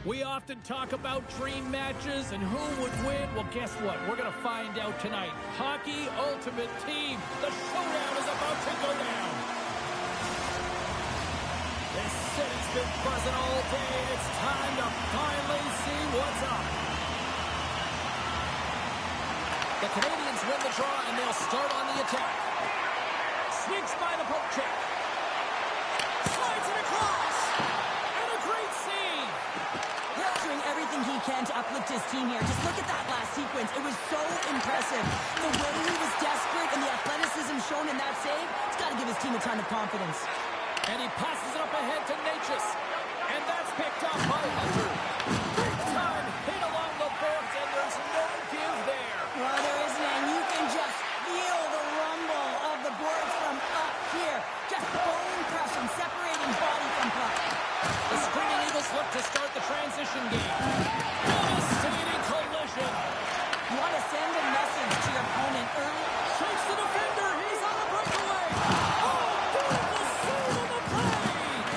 We often talk about dream matches and who would win. Well, guess what? We're going to find out tonight. Hockey Ultimate Team. The showdown is about to go down. This city's been buzzing all day. It's time to finally see what's up. The Canadians win the draw, and they'll start on the attack. Sneaks by the poke check. Slides it across. And a great save. He's doing everything he can to uplift his team here. Just look at that last sequence. It was so impressive. The way he was desperate and the athleticism shown in that save, it's got to give his team a ton of confidence. And he passes it up ahead to Necas. And that's picked up by Hunter. Big time hit along the boards, and there's no give there. Well, there isn't, and you can just feel the rumble of the boards from up here. Just bone crushing, separating body from puck. The Screaming Eagles look to start the transition game. Devastating collision. You want to send a message to your opponent early. Shakes the defender. He's on the breakaway. Oh, beautiful save on the play.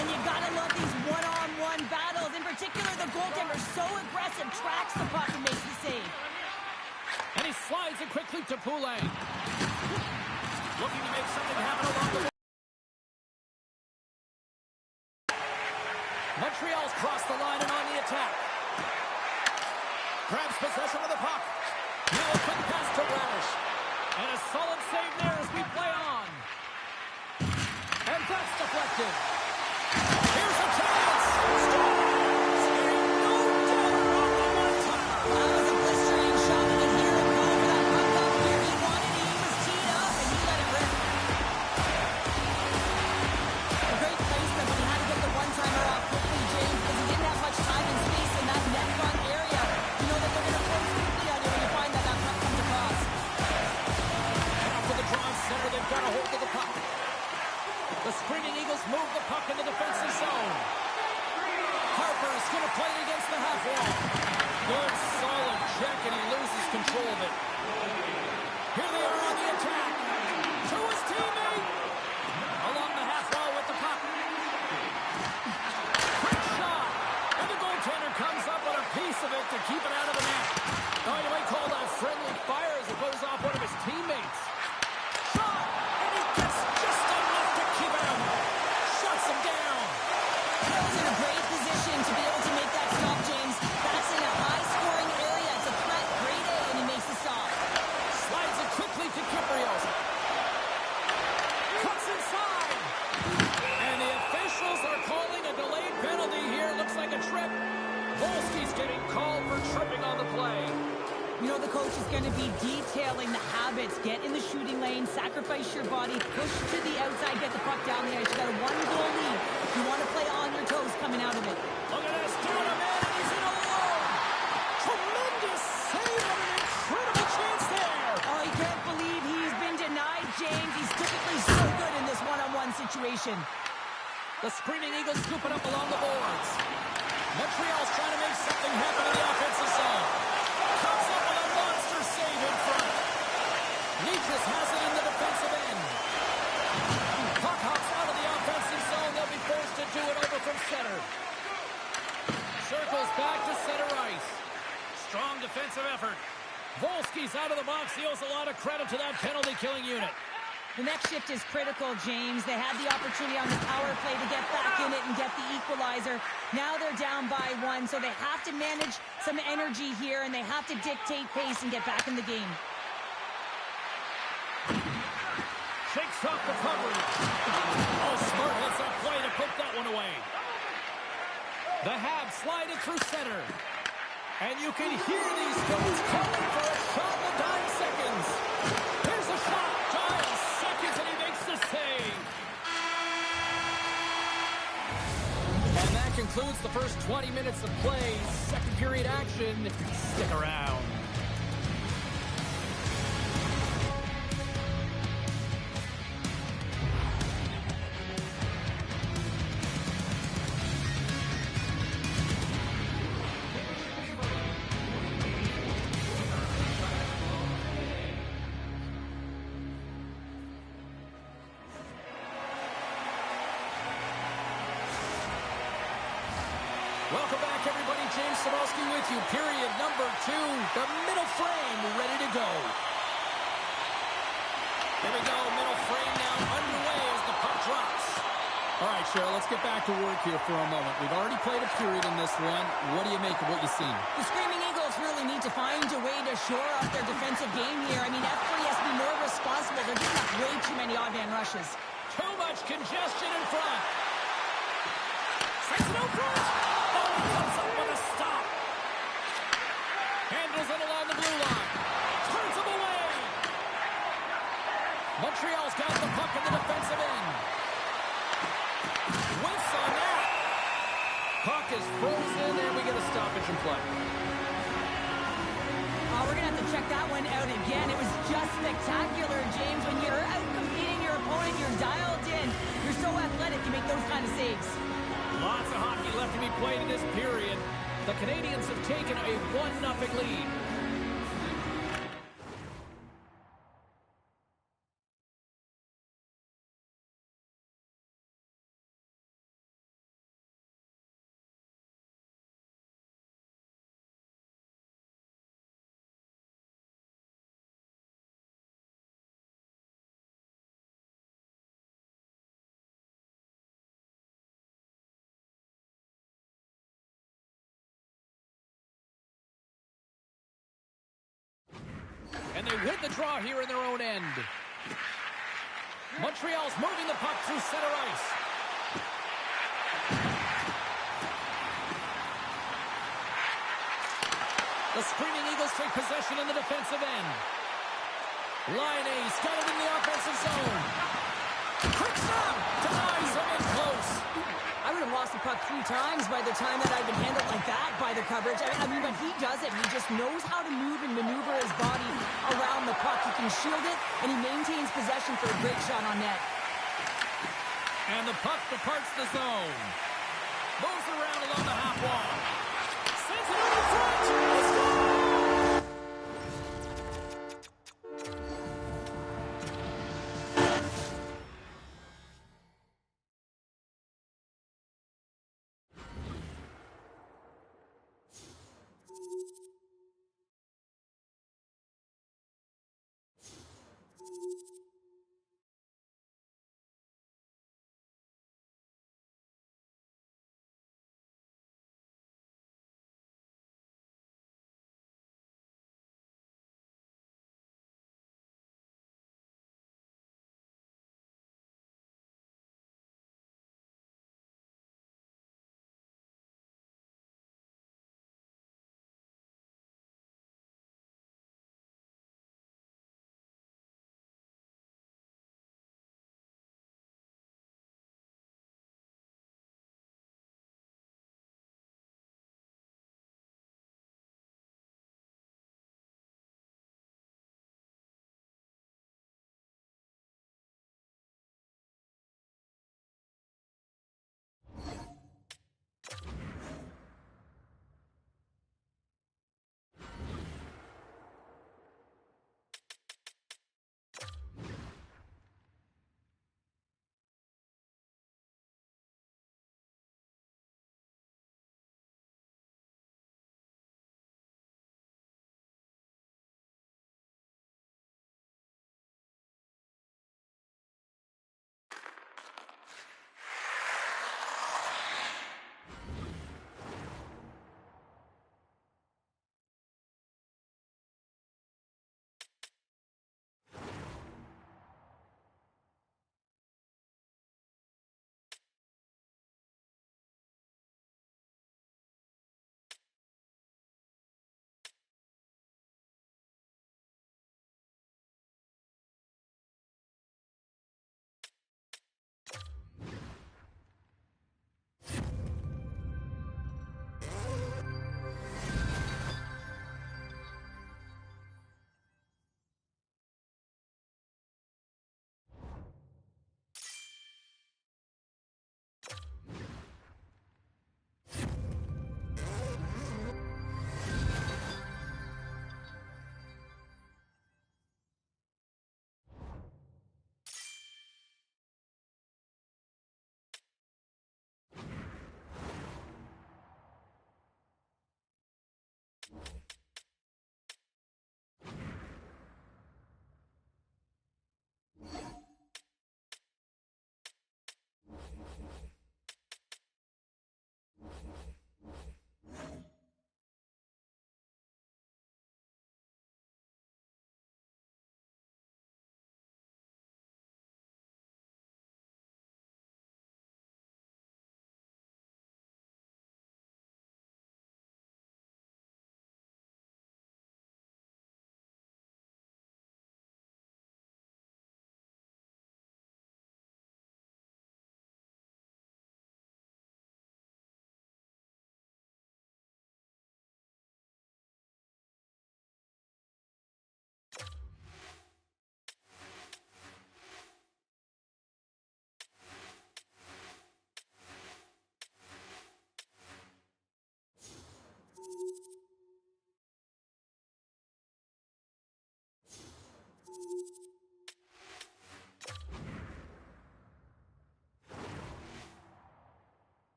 And you got to love these one-on-one battles. In particular, the goaltender so aggressive, tracks the puck and makes the save. And he slides it quickly to Poulin. Looking to make something happen along the wall. Montreal's crossed the line and on the attack. Grabs possession of the puck. Now a quick pass to Radish. And a solid save there as we play on. And that's deflected. Here's a chance. No doubt on the one-timer. That was a blistering shot in here and go for that puck up here. He wanted it, he was teed up, and he let it rip. A great placement, but he had to get the one-timer off quickly, James, because he didn't have much time and space in that net front area. You know that they're going to close quickly on you when you find that that puck comes across. And up to the draw center, they've got a hold of the puck. The Screaming Eagles move the puck in the defensive zone. Harper is going to play it against the half wall. Good, solid check, and he loses control of it. Here they are on the attack. To his teammate. Along the half wall with the puck. Quick shot. And the goaltender comes up with a piece of it to keep it out of the net. Oh, you might call that friendly fire as it goes off one of his teammates. Shot. And he gets just enough to keep it out. Shuts him down. That was in a great position to be able to make that stop, James. That's in a high-scoring area. It's a threat, grade A, and he makes the stop. Slides it quickly to Kiprios. Cuts inside. And the officials are calling a delayed penalty here. Looks like a trip. Volsky's getting called for tripping on the play. You know the coach is going to be detailing the habits. Get in the shooting lane, sacrifice your body, push to the outside, get the puck down the ice. You got a one-goal lead. You want to play on your toes coming out of it. Look at this, doing a man, and he's in alone. Tremendous save and an incredible chance there. Oh, you can't believe he's been denied, James. He's typically so good in this one-on-one situation. The Screaming Eagles scoop it up along the boards. Montreal's trying to make something happen in the offensive zone. Comes up with a monster save in front. Necas has it in the defensive end. Puck hops out of the offensive zone. They'll be forced to do it over from center. Circles back to center ice. Strong defensive effort. Volsky's out of the box. He owes a lot of credit to that penalty-killing unit. The next shift is critical, James. They had the opportunity on the power play to get back in it and get the equalizer. Now they're down by one, so they have to manage some energy here, and they have to dictate pace and get back in the game. Shakes off the coverage. Oh, smart hits that play to put that one away. The Habs slide it through center. And you can hear these goals calling for a shot in the dying seconds. Here's a shot. Dying seconds, and he makes the save. And that concludes the first 20 minutes of play. Second period action. Stick around. Welcome back, everybody. Sabalski with you. Period number 2. The middle frame ready to go. Here we go. Middle frame now underway as the puck drops. All right, Cheryl, let's get back to work here for a moment. We've already played a period in this one. What do you make of what you've seen? The Screaming Eagles really need to find a way to shore up their defensive game here. I mean, F3 has to be more responsible. They're giving up way too many odd man rushes. Too much congestion in front. Sends it out front. Oh, he comes up with a stop. Handles it along the blue line. Turns him away. Montreal's got the puck in the defensive end. Whiffs on that. Puck is frozen, and we get a stoppage in play. We're going to have to check that one out again. It was just spectacular, James. When you're out competing your opponent, you're dialed in. You're so athletic, you make those kind of saves. Lots of hockey left to be played in this period. The Canadians have taken a 1-0 lead. And they win the draw here in their own end. Montreal's moving the puck through center ice. The Screaming Eagles take possession in the defensive end. Line A's got it in the offensive zone. Quick stop! Denies him in close. I would have lost the puck 3 times by the time that I've been handled like that by the coverage. I mean, but he does it. He just knows how to move and maneuver his body around the puck. He can shield it, and he maintains possession for a great shot on net. And the puck departs the zone. Moves around along the half wall. Sends it over front. He scores!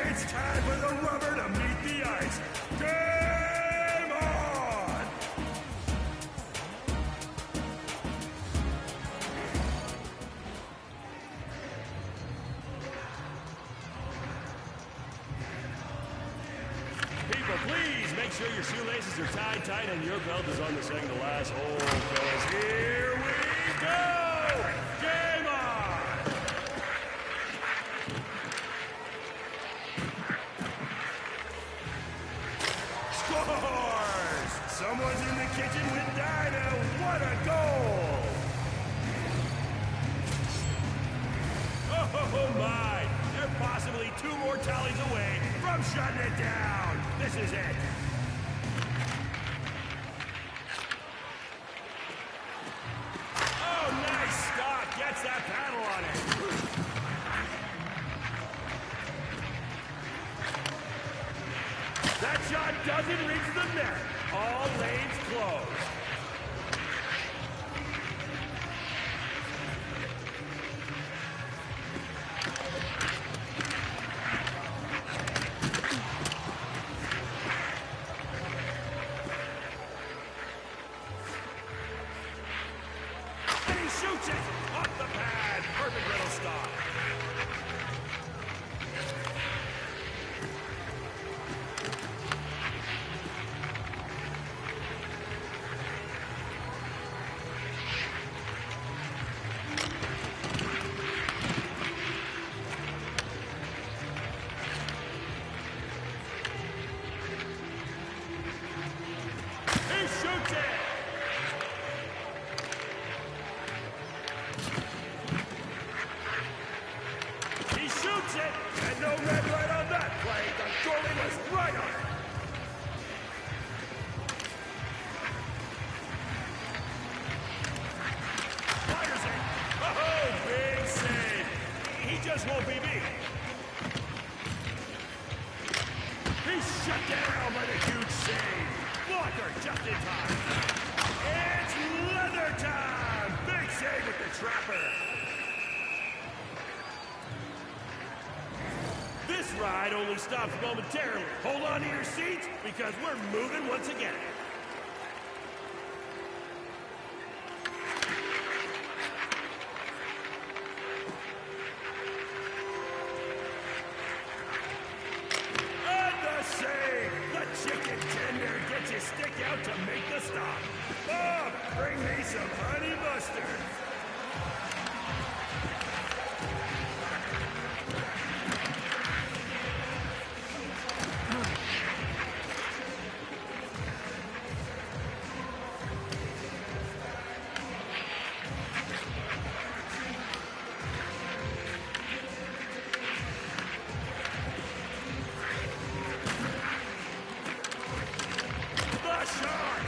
It's time for the rubber to meet the ice. Game on! People, please make sure your shoelaces are tied tight and your belt is on the second to last hole, fellas. Here we go! Game on! Scores! Someone's in the kitchen with Dinah. What a goal! Oh my! They're possibly 2 more tallies away from shutting it down. This is it. Oh, nice stop. Gets that paddle on it. That shot doesn't reach the net. All lanes closed. And he shoots it off the pad. Perfect little stop. He shoots it! He shoots only stops momentarily. Hold on to your seats because we're moving once again. And the save! The chicken tender gets his stick out to make the stop. Bob, bring me some honey mustard. The shark!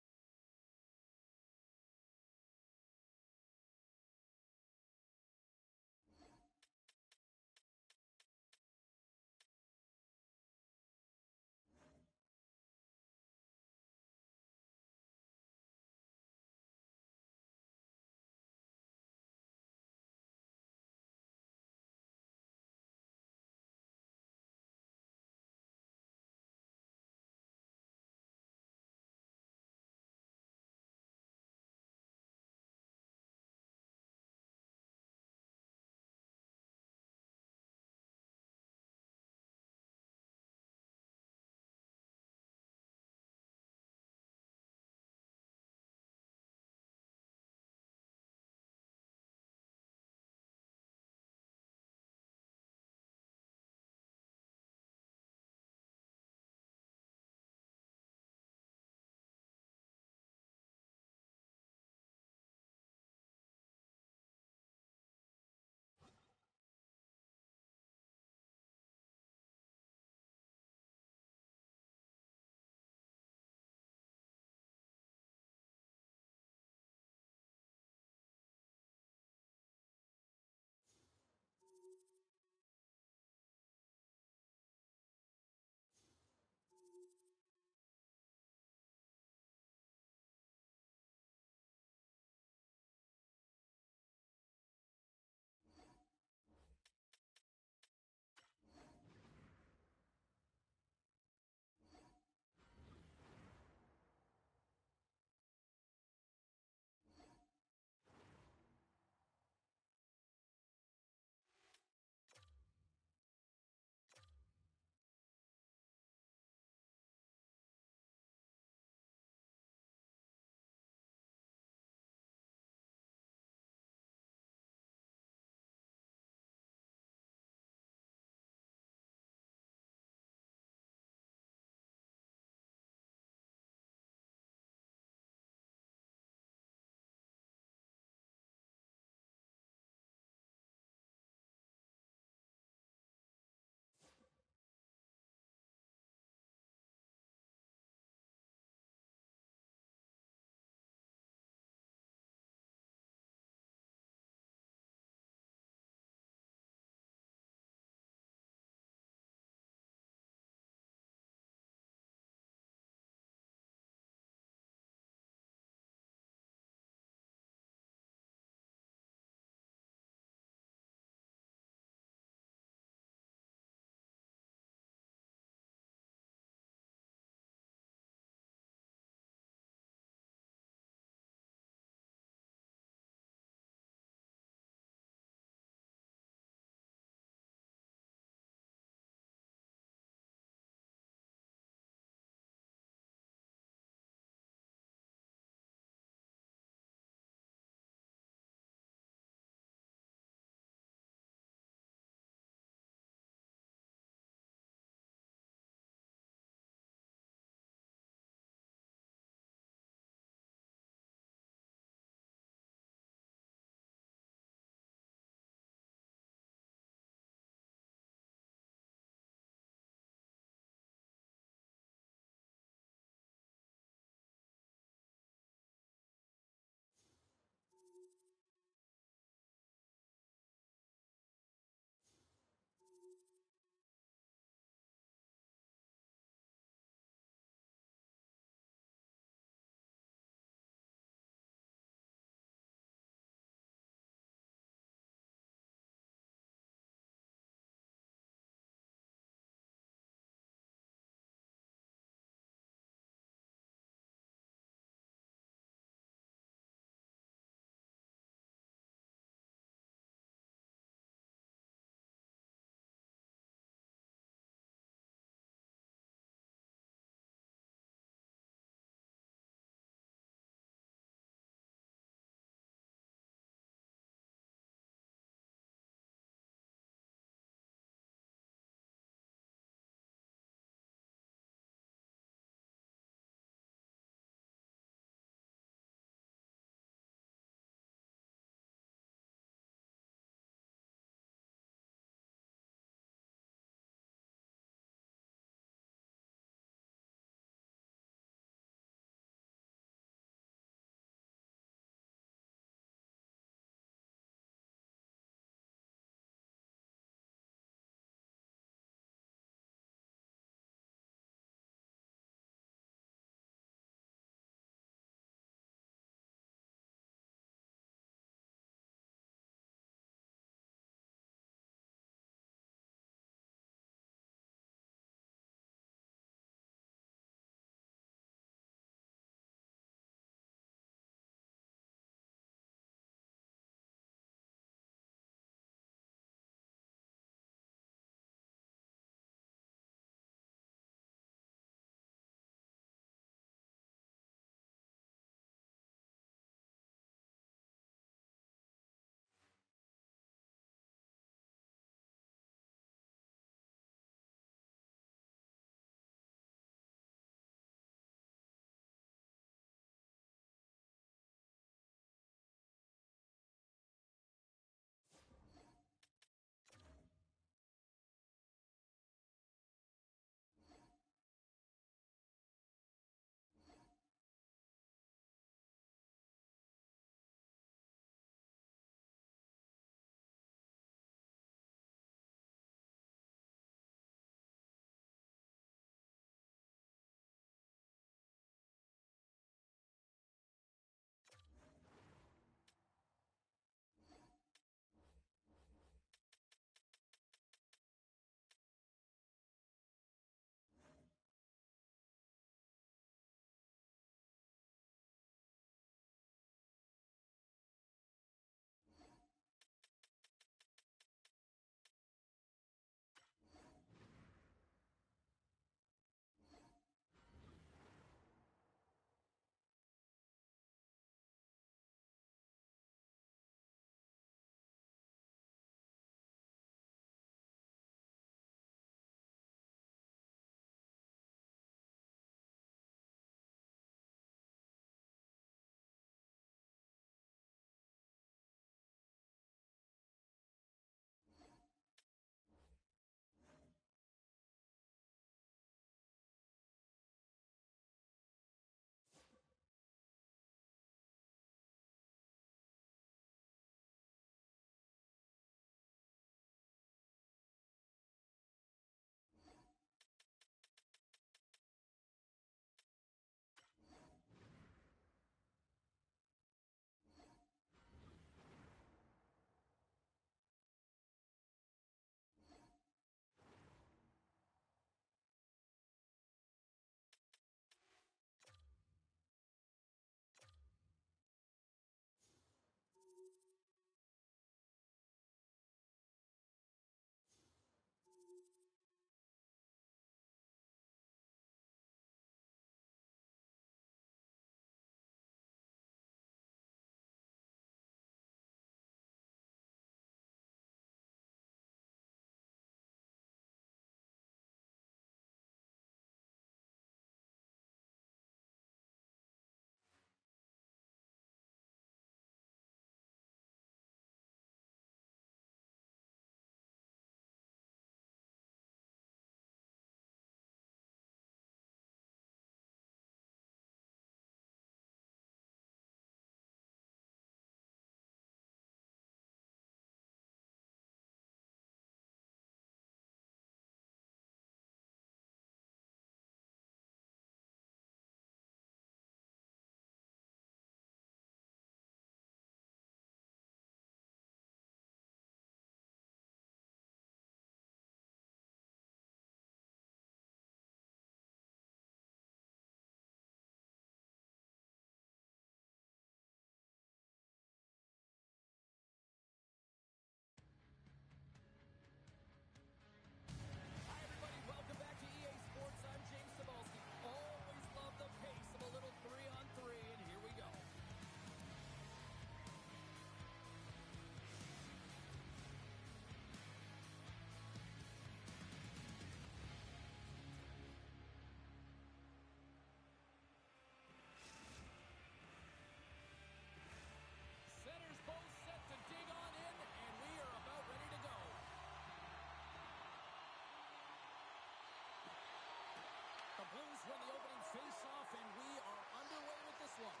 Hogan's won the opening face-off, and we are underway with this one.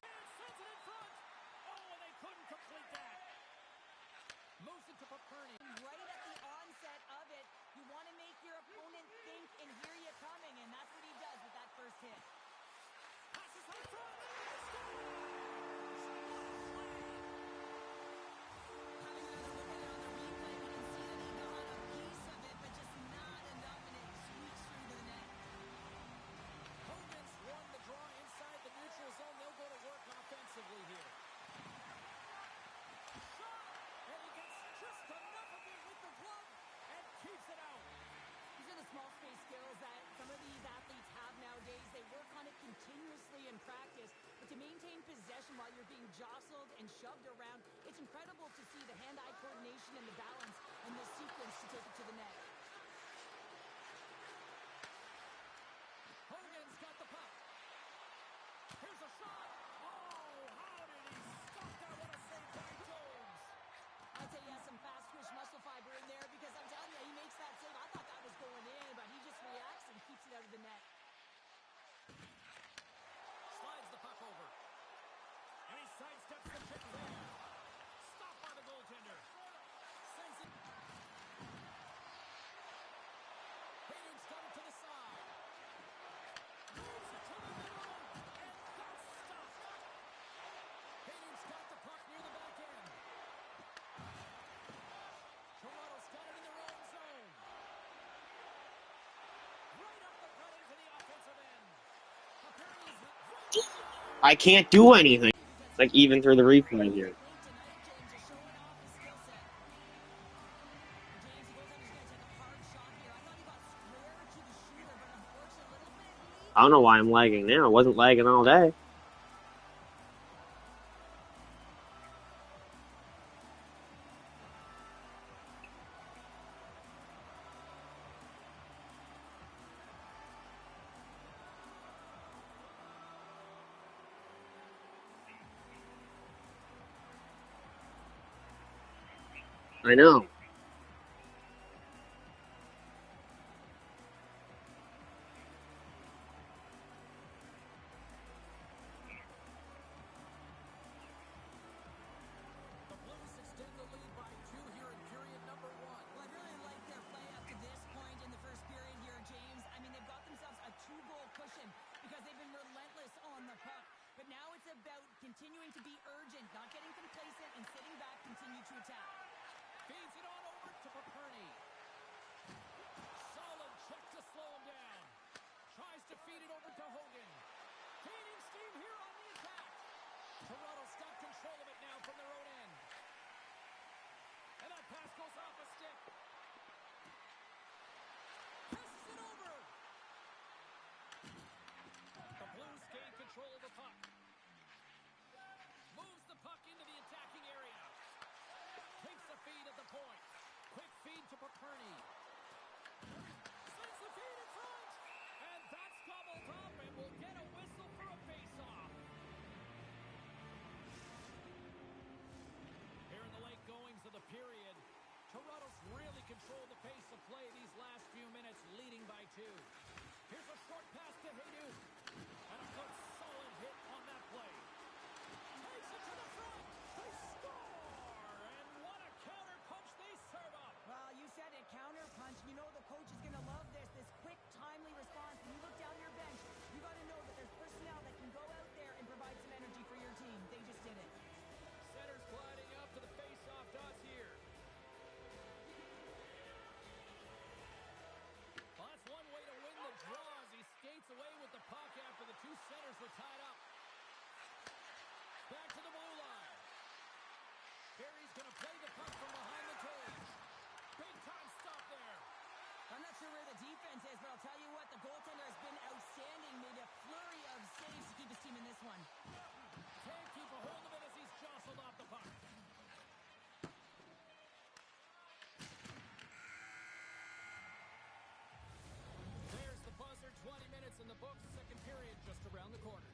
And sends it in front. Oh, and they couldn't complete that. Moves it to Paperny. Right at the onset of it, you want to make your opponent think and hear you coming, and that's what he does with that first hit. Passes out front. Having another look at it on the replay, we can see that he got a piece of it, but just not enough, and it squeaks through to the net. Hogan's won the draw inside the neutral zone. They'll go to work offensively here. Shot! And he gets just enough of it with the glove and keeps it out. These are the small space skills that some of these athletes have nowadays. They work on it continuously in practice, but to maintain possession while you're being jostled and shoved around, it's incredible to see the hand-eye coordination and the balance in this sequence to take it to the net. Hogan's got the puck. Here's a shot. Oh, how did he stop that? What a save by Jones. I'd say he has some fast twitch muscle fiber in there because I'm telling you, he makes that save. I thought that was going in, but he just reacts and keeps it out of the net. Slides the puck over. And he sidesteps the check there. Stopped by the goaltender. Sends it. Hayden's got it to the side. Moves it to the middle. And that's stopped. Hayden's got the puck near the back end. Toronto's got it in their own zone. Right up the gut into the offensive end. Paperny's right. I can't do anything. Like, even through the replay here. Tonight, James is showing off his skill set. James, the goaltender's going to take a hard shot here. I thought he got square to the shooter, but unfortunately, a little bit weak. I don't know why I'm lagging now. I wasn't lagging all day. I know. The Blues extend the lead by 2 here in period number 1. Well, I really like their play up to this point in the first period here, James. I mean, they've got themselves a 2-goal cushion because they've been relentless on the puck. But now it's about continuing to be urgent, not getting complacent, and sitting back, continue to attack. Feeds it on over to Paperny. Solid check to slow him down. Tries to feed it over to Hogan. Gaining steam here on the attack. Toronto's got control of it now from their own end. And that pass goes off a stick. Passes it over. The Blues gain control of the puck. Moves the puck into the attacking area. Takes the feed at the point. Quick feed to Paperny. Sends the feed in front. And that's gobbled up, and we'll get a whistle for a face-off. Here in the late goings of the period, Toronto's really controlled the pace of play these last few minutes, leading by 2. Here's a short pass to Haydu. And a good solid hit on that play. Takes it to the front. They score! And what a counter punch they serve up. Well, you said it, counter punch. You know the coach is going to love this quick, timely response. When you look down your bench, you got to know that there's personnel that can go out there and provide some energy for your team. They just did it. Center's gliding up to the face-off dots here. Well, that's one way to win the draw as he skates away with the puck after the 2 centers were tied up. Back to the blue line. Barry's going to play the puck from behind the cage. Big time stop there. I'm not sure where the defense is, but I'll tell you what, the goaltender has been outstanding. Made a flurry of saves to keep his team in this one. Can't keep a hold of it as he's jostled off the puck. There's the buzzer. 20 minutes in the books. Second period just around the corner.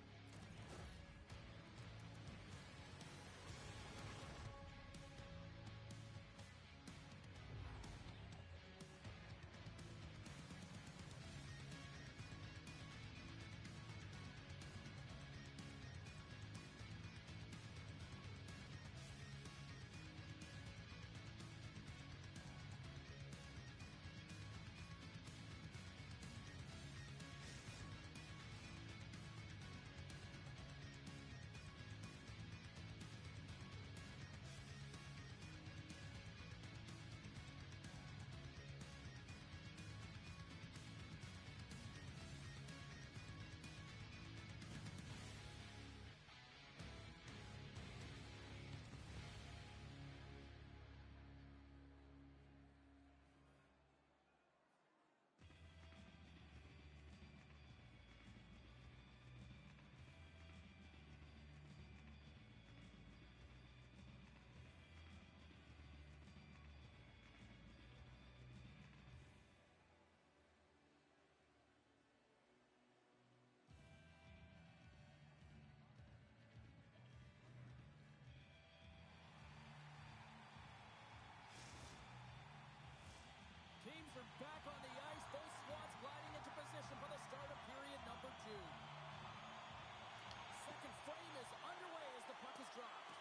frame is underway as the puck is dropped.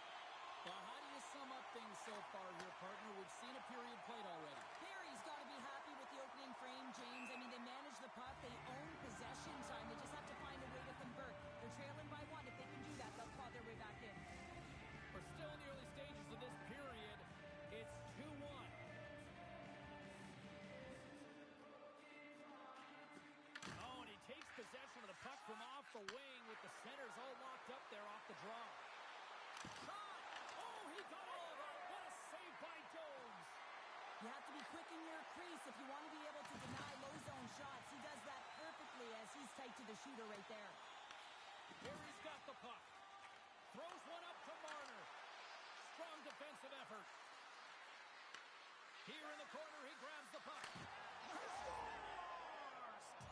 Well, how do you sum up things so far here, partner? We've seen a period played already. Barry's got to be happy with the opening frame, James. I mean, they manage the puck. They own possession time. They just have to find a way to convert. They're trailing by 1. If they can do that, they'll claw their way back in. We're still in the early stages of this period. It's 2-1. Oh, and he takes possession of the puck from off the wing with the centers all locked up there off the draw. Shot! Oh, he got all of it! What a save by Jones! You have to be quick in your crease if you want to be able to deny low zone shots. He does that perfectly as he's tight to the shooter right there. Here he's got the puck. Throws one up to Marner. Strong defensive effort. Here in the corner, he grabs the puck. Scores!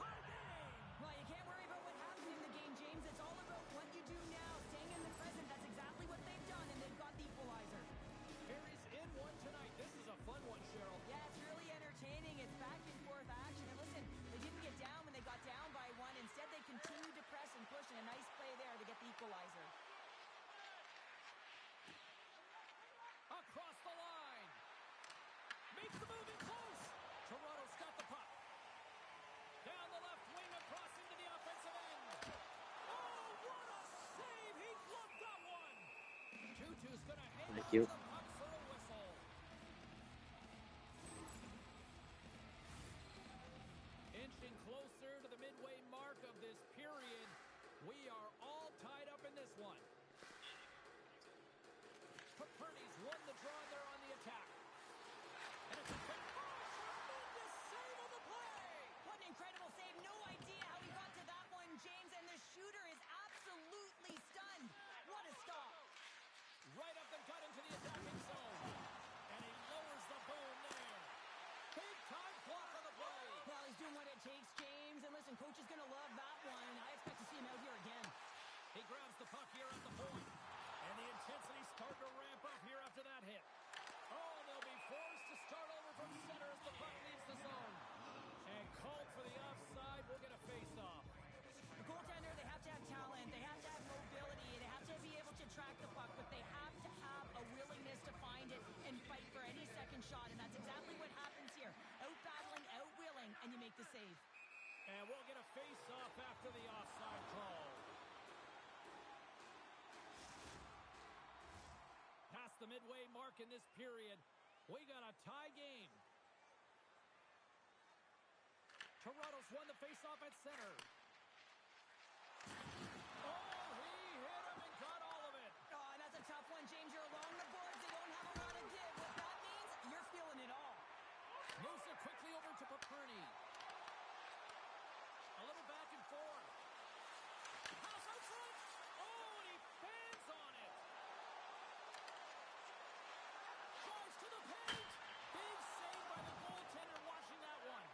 Tie game! Well, you can't worry about what happened in the game, James. It's all about what you do now. Staying in the present, that's exactly what they've done, and they've got the equalizer. Perry's in one tonight. This is a fun one, Cheryl. Yeah, it's really entertaining. It's back and forth action. And listen, they didn't get down when they got down by 1. Instead, they continued to press and push, and a nice play there to get the equalizer. Across the line. Makes the move in close. Toronto's got the puck. Down the left wing, across into the offensive end. Oh, what a save! He blocked that one. Tutu's going to hang Thank on you. to the puck for a whistle. Inching closer to the midway mark of this period. We are all tied up in this one. Paperny's won the draw, and they're on the attack. And it's a quick tremendous save on the play. What an incredible save. No idea how he got to that one, James, and the shooter is absolutely stunned. What a stop. Right up the gut into the attacking zone. And he lowers the boom there. Big time block on the play. Well, he's doing what it takes, James. And listen, coach is going to love that one. I expect to see him out here again. He grabs the puck here at the point. And the intensity starting to ramp up here after that hit. Oh, they'll be forced to start over from center as the puck leaves the zone. And called for the offside. We'll get a face-off. The goaltender, they have to have talent. They have to have mobility. They have to be able to track the puck. But they have to have a willingness to find it and fight for any second shot. And that's exactly what happens here. Out-battling, out-willing, and you make the save. And we'll get a face-off after the offside call. Past the midway mark in this period, we got a tie game. Toronto's won the face-off at center. Oh, he hit him and got all of it. Oh, and that's a tough one, James. You're along the boards. They don't have a lot of give. What that means, you're feeling it all. Moves it quickly over to Paperny. A little back and forth. Pass out front. Oh, and he fans on it. Drives to the paint. Big save by the goaltender washing that one.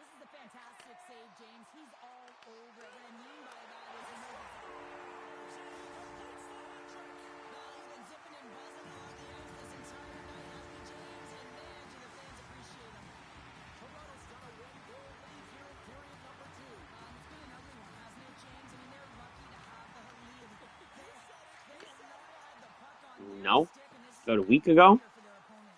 This is a fantastic save, James. He's all over it. What I mean by that is he knows Completes the hat trick. well, he's been zipping and buzzing on the ice this entire night, hasn't he, James? And man, do the fans appreciate him. Toronto's got a one-goal lead here in period number 2. It's been an ugly one, hasn't it, James? I mean, they're lucky to have the lead. They have not had the puck on their No. stick, and this is About a week ago for their opponent.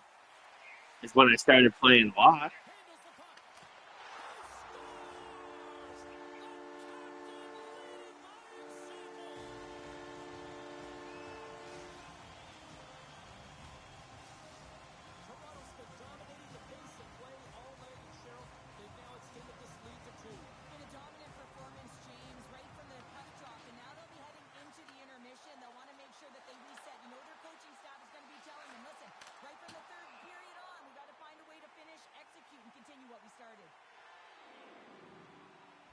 is when I started playing a lot. Handles the puck. He scores! The Toronto's been dominating the pace of play all night, Cheryl. They've now extended this lead to 2. In a dominant performance, James, right from the puck drop, and now they'll be heading into the intermission. They'll want to make sure that they reset. You know their coaching staff is going to be telling them, listen, right from the third period on, we got to find a way to finish, execute, and continue what we started.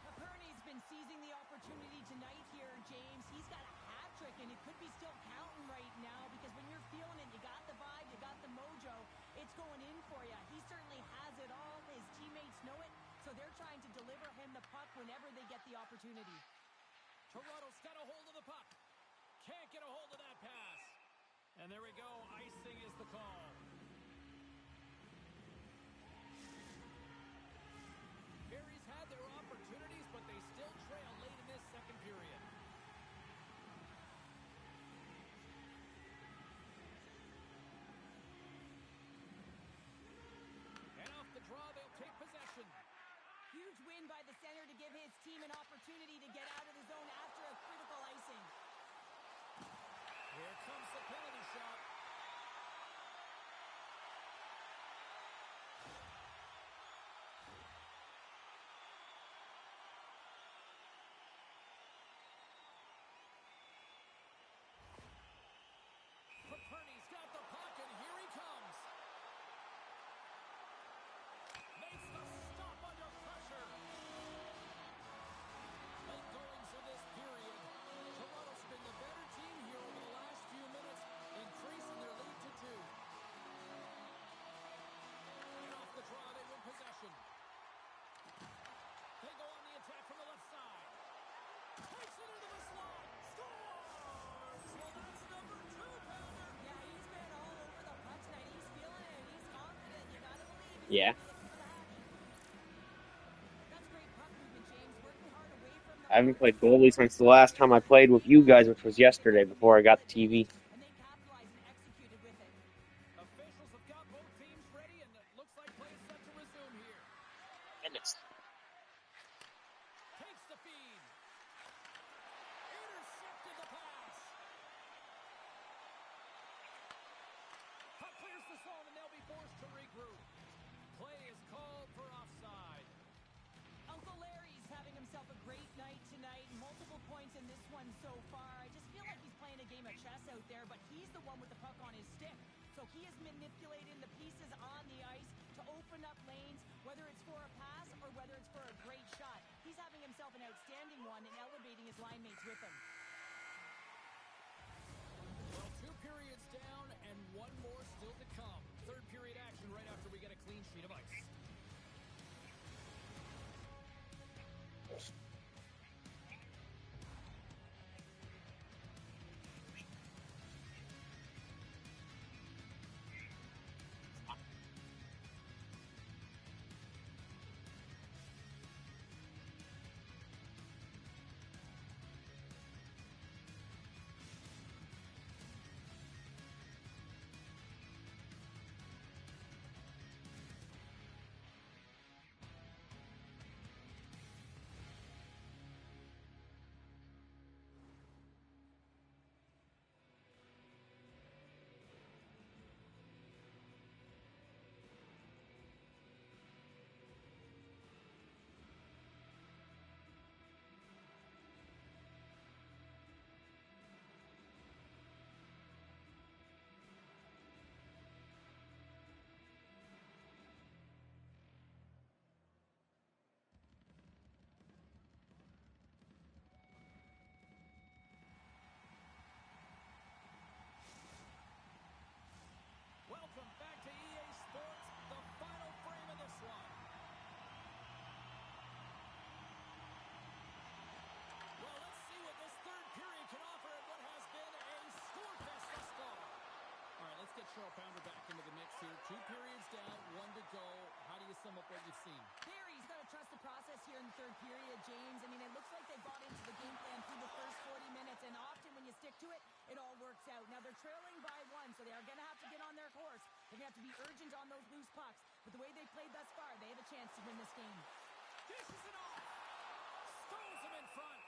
Paperny's been seizing the opportunity tonight here, James. He's got a hat trick, and it could be still counting right now because when you're feeling it, you got the vibe, you got the mojo, it's going in for you. He certainly has it all. His teammates know it, so they're trying to deliver him the puck whenever they get the opportunity. Toronto's got a hold of the puck. Can't get a hold of that pass. And there we go. Icing is the call. Barry's had their opportunities, but they still trail late in this second period. in by the center to give his team an opportunity to get out of the zone after a critical icing. Here comes the penalty shot. Paperny's got the puck, and here he comes. Makes the stop under pressure. Late goings of this period. Toronto's been the better team here over the last few minutes, increasing their lead to 2. And off the draw, they win possession. They go on the attack from the left side. Takes it into the slot. Scores! Well, that's number 2-pounder. Yeah, he's been all over the puck tonight. He's feeling it. He's confident. You gotta believe he's Yeah. gonna be looking for the hack. That's great puck movement, James. Working hard away from the I haven't puck. played goalie since the last time I played with you guys, which was yesterday before I got the TV. And they capitalized and executed with it. Officials have got both teams ready, and it looks like play is set to resume here. Goodness. Takes the feed. Intercepted the pass. Puck clears the zone, and they'll be forced to regroup. Play is called for offside. Uncle Larry's having himself a great night tonight. Multiple points in this one so far. I just feel like he's playing a game of chess out there, but he's the one with the puck on his stick. So he is manipulating the pieces on the ice to open up lanes, whether it's for a pass or whether it's for a great shot. He's having himself an outstanding one and elevating his line mates with him. Well, 2 periods down and 1 more still to come. Third period action right after we get a clean sheet of ice. Welcome back to EA Sports, the final frame of this one. Well, let's see what this third period can offer in what has been a score fest thus far. All right, let's get Cheryl Pounder back into the mix here. 2 periods down, 1 to go. How do you sum up what you've seen? Barry's got to trust the process here in the third period, James. I mean, it looks like they bought into the game plan through the first 40 minutes, and often when you stick to it, it all works out. Now, they're trailing by 1, so they are going to have to get on their course. They're going to have to be urgent on those loose pucks. But the way they played thus far, they have a chance to win this game. Dishes it off. Stones him in front.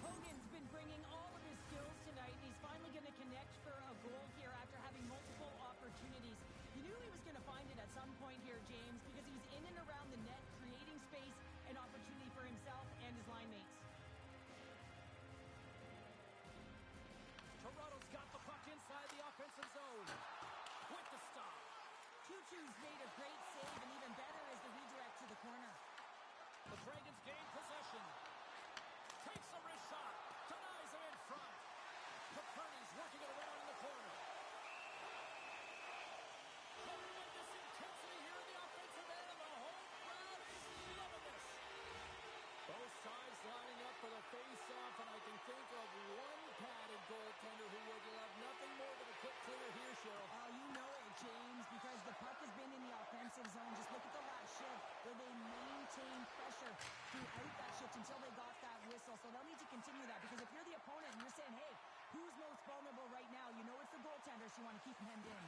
Hogan's been bringing all of his skills tonight, and he's finally going to connect for a goal here after having multiple opportunities. You knew he was going to find it at some point here, James, because he was in and around the net, creating space and opportunity for himself and his line mates. Toronto's got the puck inside the offensive zone. With the stop. Tutu's made a great save, and even better is the redirect to the corner. The Dragons gain possession. Takes a wrist shot. Denies him in front. Paperny's working it around in the corner. Tremendous intensity here in the offensive end, and the home crowd is loving this. Both sides lining up for the face-off, and I can think of one padded goaltender who would love nothing more than a quick clear here, Cheryl. Oh, you know it, James, because the puck has been in the offensive zone. Just look at the last shift where they maintained pressure throughout that shift until they got that whistle. So they'll need to continue that, because if you're the opponent and you're saying, hey, who's most vulnerable right now? You know it's the goaltender, so you want to keep him hemmed in.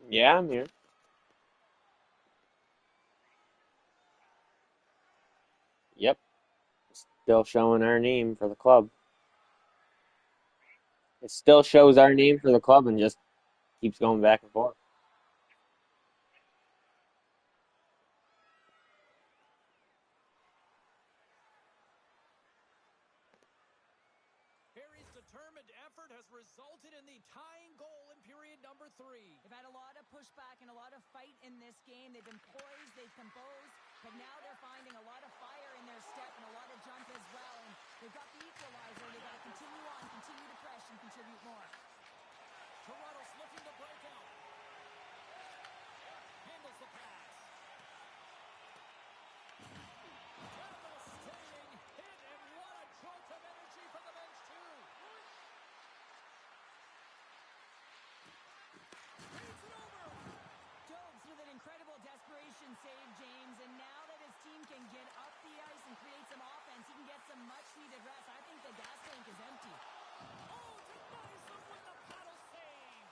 Yeah, I'm here. Yep. Still showing our name for the club. It still shows our name for the club and just keeps going back and forth. Barry's determined effort has resulted in the tying goal in period number 3. They've had a lot of pushback and a lot of fight in this game. They've been poised, they've composed, but now they're finding a lot of fire in their step and a lot of jump as well. And they've got the equalizer. They've got to continue on, continue to press and contribute more. Toronto's looking to break out. Handles the pass. Devastating hit, and what a jolt of energy from the bench, too. Feeds it over. Dobes with an incredible desperation save, James, and now that his team can get up the ice and create some offense, he can get some much-needed rest. I think the gas tank is empty. Oh, denies him with the paddle save.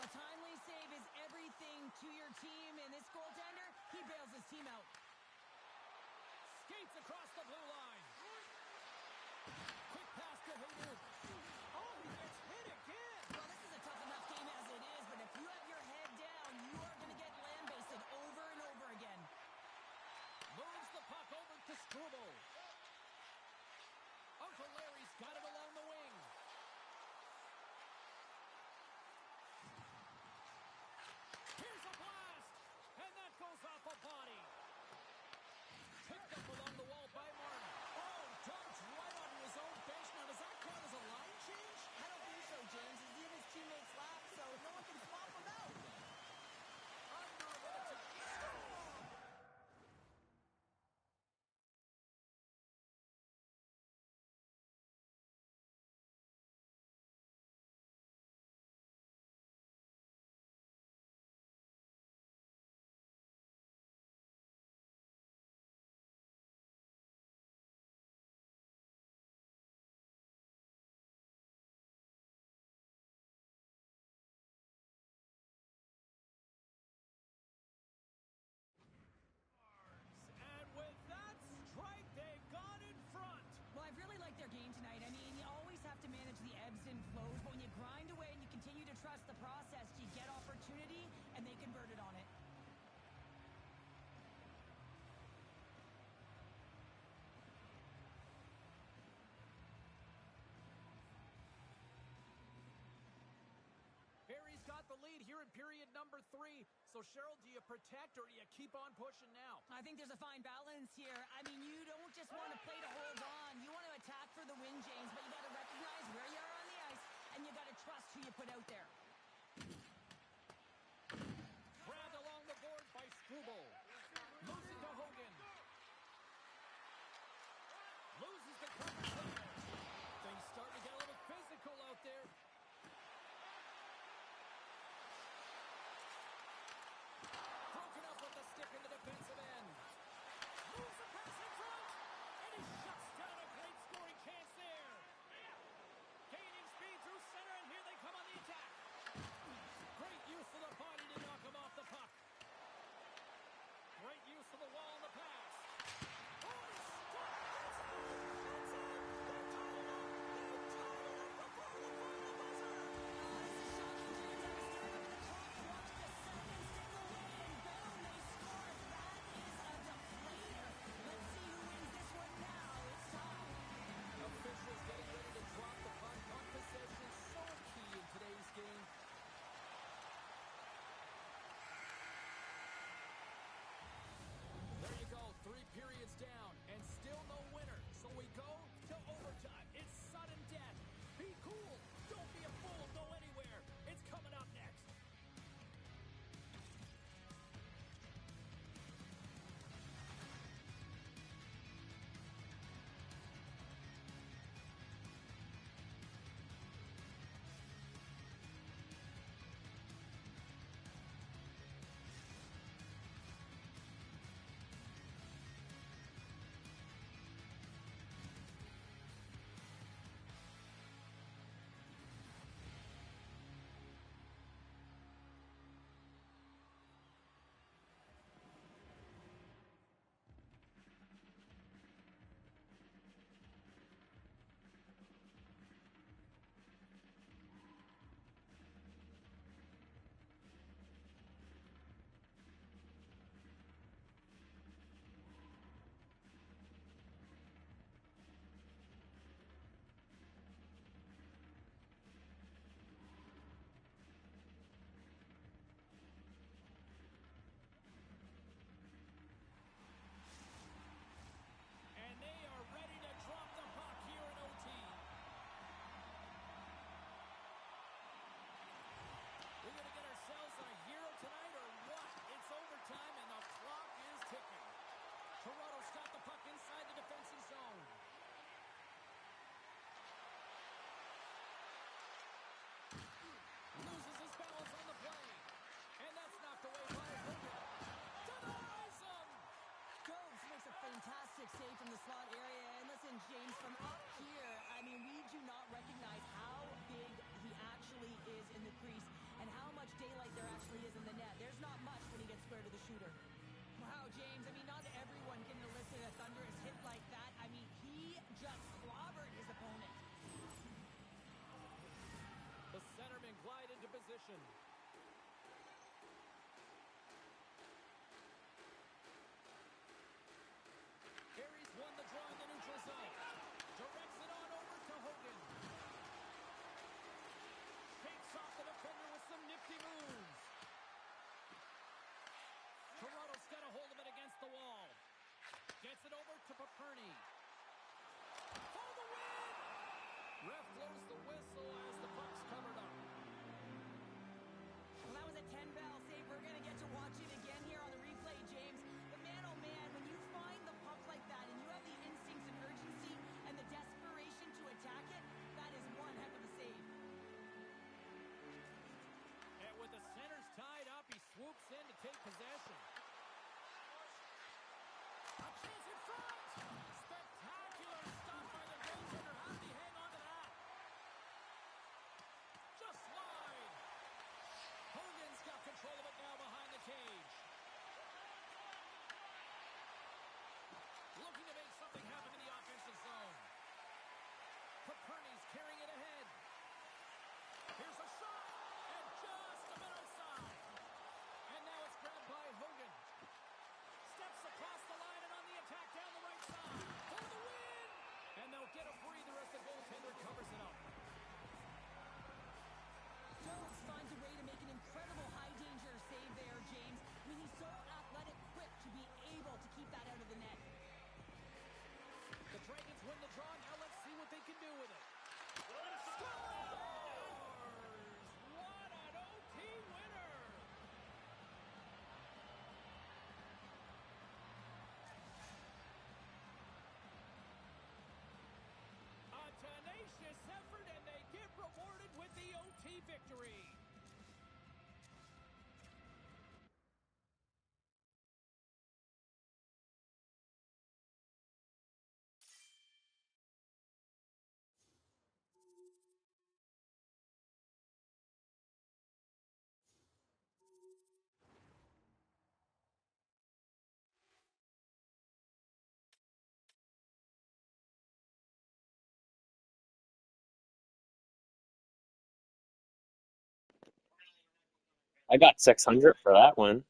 A timely save is everything to your team, and this goaltender, he bails his team out. Skates across the blue line. Quick pass to Hayden. Oh, he gets hit again. Well, this is a tough enough game as it is, but if you have your head down, you are going to get lambasted over and over again. Moves the puck over to Struble. Uncle Larry's got it along the wing. Here's a blast, and that goes off a body. Picked up along the wall by Martin. Oh, dumped right onto his own bench. Now, does that count as a line change? I don't think so, James. He's in his teammates' lap, so no one can swap him out. Under a minute to go. And with that strike, they've gone in front. Well, I've really liked their game tonight. I mean, you always have to manage the ebbs and flows, but when you grind away and you continue to trust the process, you get opportunity, and they converted on it. Barry's got the lead here in period number 3. So, Cheryl, do you protect or do you keep on pushing now? I think there's a fine balance here. I mean, you don't just want to play to hold on. You want to attack for the win, James, but you got to recognize where you are on the ice, and you got to trust who you put out there. Grabbed along the board by Struble. Moves it to Hogan. Loses the cover. Things starting to get a little physical out there. Broken up with the stick in the defensive end. Moves the pass in front. And he shuts down a great scoring chance there. Gaining speed through center, and here they come on the attack. from up here, I mean, we do not recognize how big he actually is in the crease and how much daylight there actually is in the net. There's not much when he gets square to the shooter. Wow, James, I mean, not everyone can elicit a thunderous hit like that. I mean, he just clobbered his opponent. The centerman glide into position. Harry's won the draw in the neutral zone. Directs it on over to Hogan. Shakes off the defender with some nifty moves. Toronto's got a hold of it against the wall. Gets it over to Paperny. For the win! Ref blows the whistle as the puck's covered up. Well, that was a 10-bell save. We're going to get to watch it again here on the replay, James. But man, oh man, when you find the puck like that and you have the instincts and urgency and the desperation to attack it, that is one heck of a save. And with the centers tied up, he swoops in to take possession. A chance in front! Spectacular stop by the goaltender. How did he hang on to that? Just wide. Hogan's got control of it now behind the cage. Looking to make something happen in the offensive zone. Paperny's carrying it ahead. Here's a shot, and just a bit outside. And now it's grabbed by Hogan. Steps across the line and on the attack down the right side. For the win! And they'll get a breather as the goaltender covers it up. Jones finds a way to make an incredible high-danger save there, James. I mean, he's so athletic, quick to be able to keep that out of the net. The Dragons win the draw. Now let's see what they can do with it. Scores! What an OT winner! A tenacious effort, and they get rewarded with the OT victory. I got 600 for that one.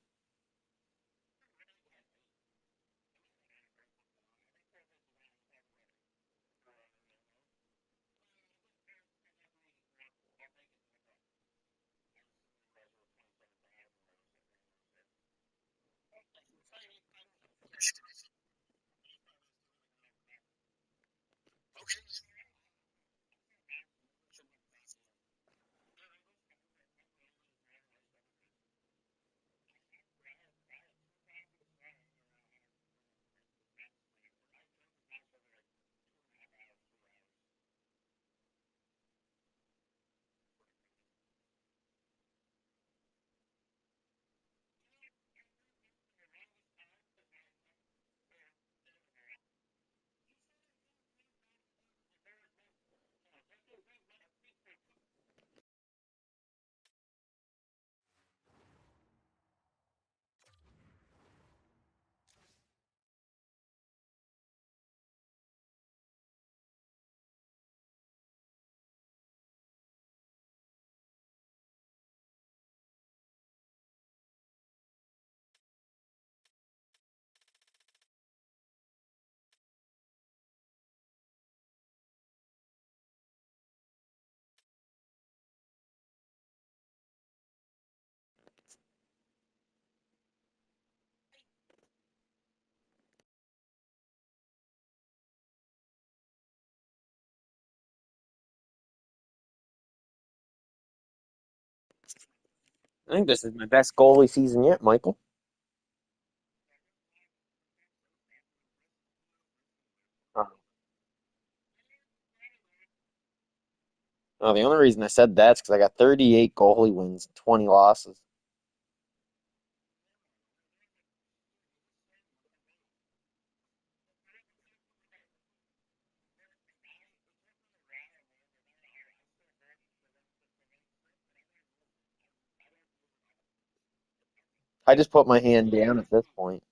I think this is my best goalie season yet, Michael. Oh. Oh, the only reason I said that's because I got 38 goalie wins, 20 losses. I just put my hand down at this point.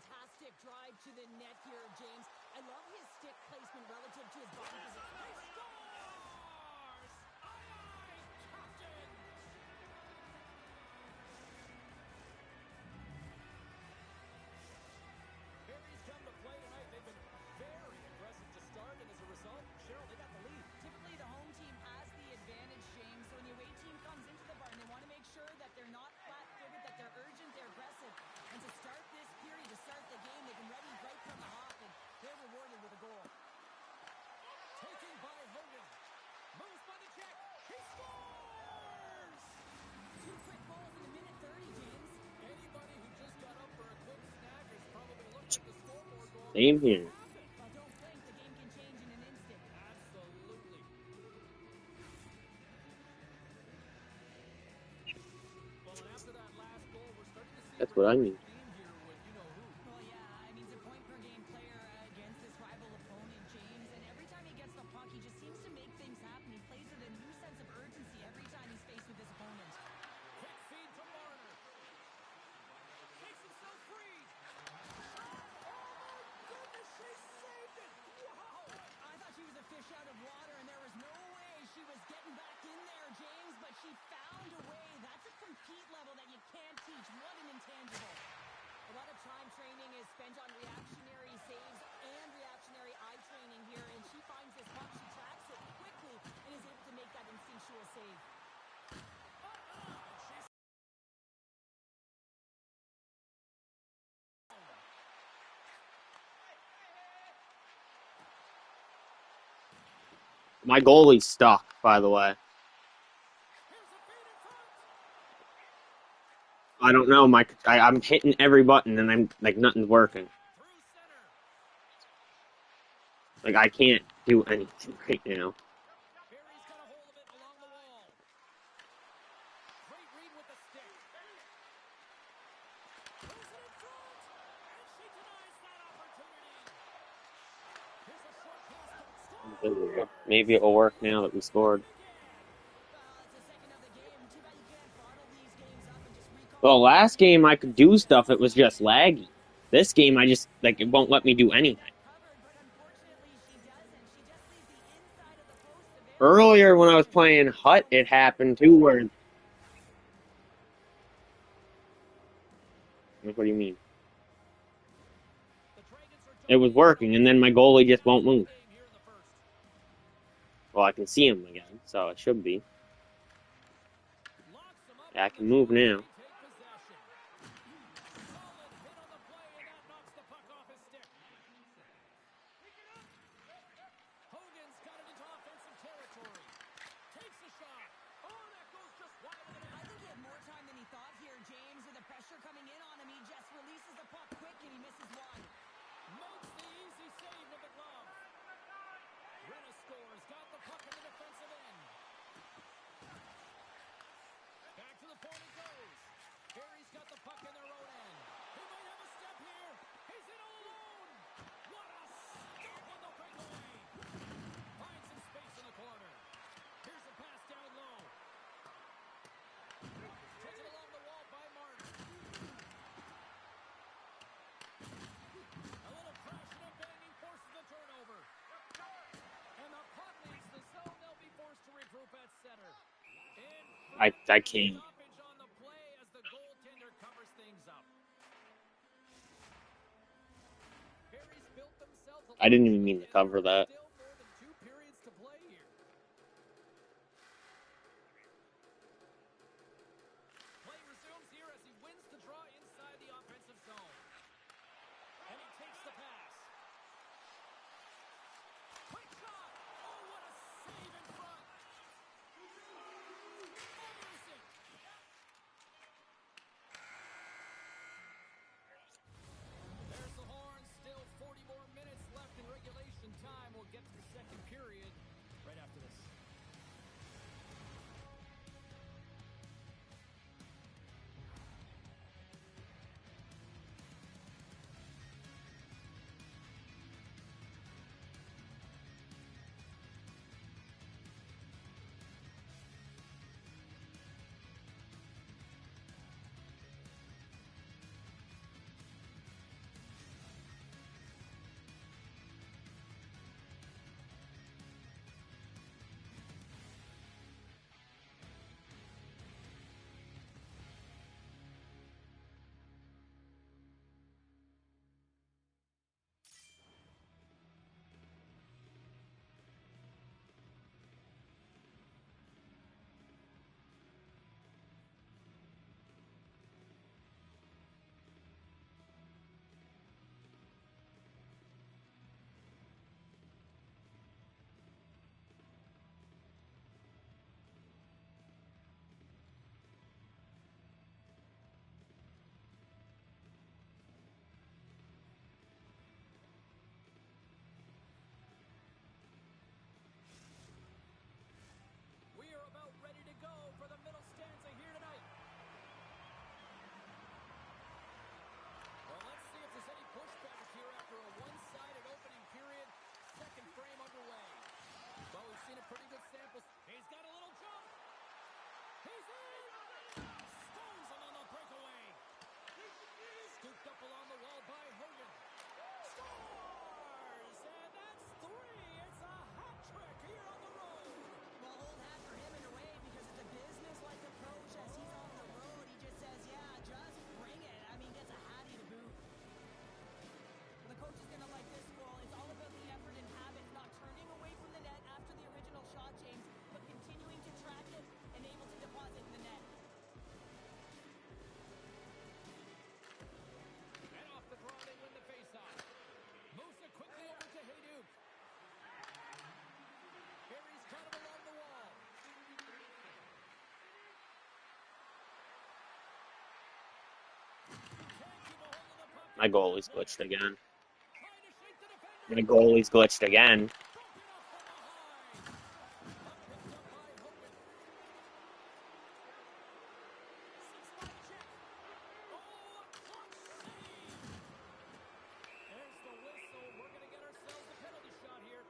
fantastic drive to the net here, James. I love his stick placement relative to his body position. He Scores! Aye, Captain! Barry's come to play tonight. They've been very aggressive to start, and as a result, Cheryl, they got the lead. Typically, the home team has the advantage, James. So when the away team comes into the barn, they want to make sure that they're not flat-footed, that they're urgent, they're aggressive. And to start this period, to start the game, they've been ready right from the hop, and they're rewarded with a goal. Taken by Hogan. Moves by the check. He scores! 2 quick goals in a minute 30, James. Anybody who just got up for a quick snack is probably looking at the scoreboard going, Same here. Well, don't blink. The game can change in an instant. absolutely. Well, and after that last goal, we're starting to see That's what I mean. theme here with you-know-who. Well, yeah, I mean, he's a point-per-game player against this rival opponent, James. And every time he gets the puck, he just seems to make things happen. He plays with a new sense of urgency every time he's faced with his opponent. Quick feed to Marner. Makes himself free. Goodness, she saved it! Wow! I thought she was a fish out of water, and there was no way she was getting back in there, James, but she found a way. That's a compete level that you can't teach. What an intangible. A lot of time training is spent on reactionary saves and reactionary eye training here, and she finds this puck, she tracks it quickly, and is able to make that instinctual save. My goalie's stuck, by the way. I don't know. I'm hitting every button and I'm like nothing's working. Through center. Like I can't do anything right now. Barry's got a hold of it along the wall. Great read with the stick. Throws it in front, and she denies that opportunity. Here's a short pass. Score! Maybe it'll work now that we scored. Well, it's the second of the game. Too bad you can't bottle these games up and just recall. Well, last game I could do stuff. It was just laggy. This game I just like it won't let me do anything. Covered, but unfortunately she doesn't. She just leaves the inside of the post available. Earlier when I was playing Hut, it happened too. Where what do you mean? The Dragons are It was working, and then my goalie just won't move. game here in the first. Well, I can see him again, so it should be. Locks him up. Yeah, I can move now. Take possession. Solid hit on the play, and that knocks the puck off his stick. Hogan's got it into offensive territory. Takes a shot. Oh, that goes just wide of the I net. think he had more time than he thought here, James. With the pressure coming in on him, he just releases the puck quick and he misses one. Makes the easy save with the glove. Renna scores. Got the puck in the defensive end. Back to the point it goes. Barry's got the puck in their own end. He might have a step here. He's in all alone. What a stop on the breakaway. Finds some space in the corner. Here's a pass down low. Taken along the wall by Martin. A little crashing and banging forces the turnover. And the puck leaves the zone. They'll be forced to regroup at center. I can't. Stoppage on the play as the goaltender covers things up. Barry's built themselves a I didn't even mean to cover that. Still more than 2 periods to play here. Play resumes here as he wins the draw inside the offensive zone. And he takes the pass. Quick shot! Oh, what a save in front! Anderson! There's the horn. Still 40 more minutes left in regulation time. We'll get My goalie's glitched again. Trying to shake the defender. My goalie's glitched again. Broken up from behind. Puck picked up by Hogan. 6-5 check. Oh, a clutch save. There's the whistle. We're going to get ourselves a penalty shot here.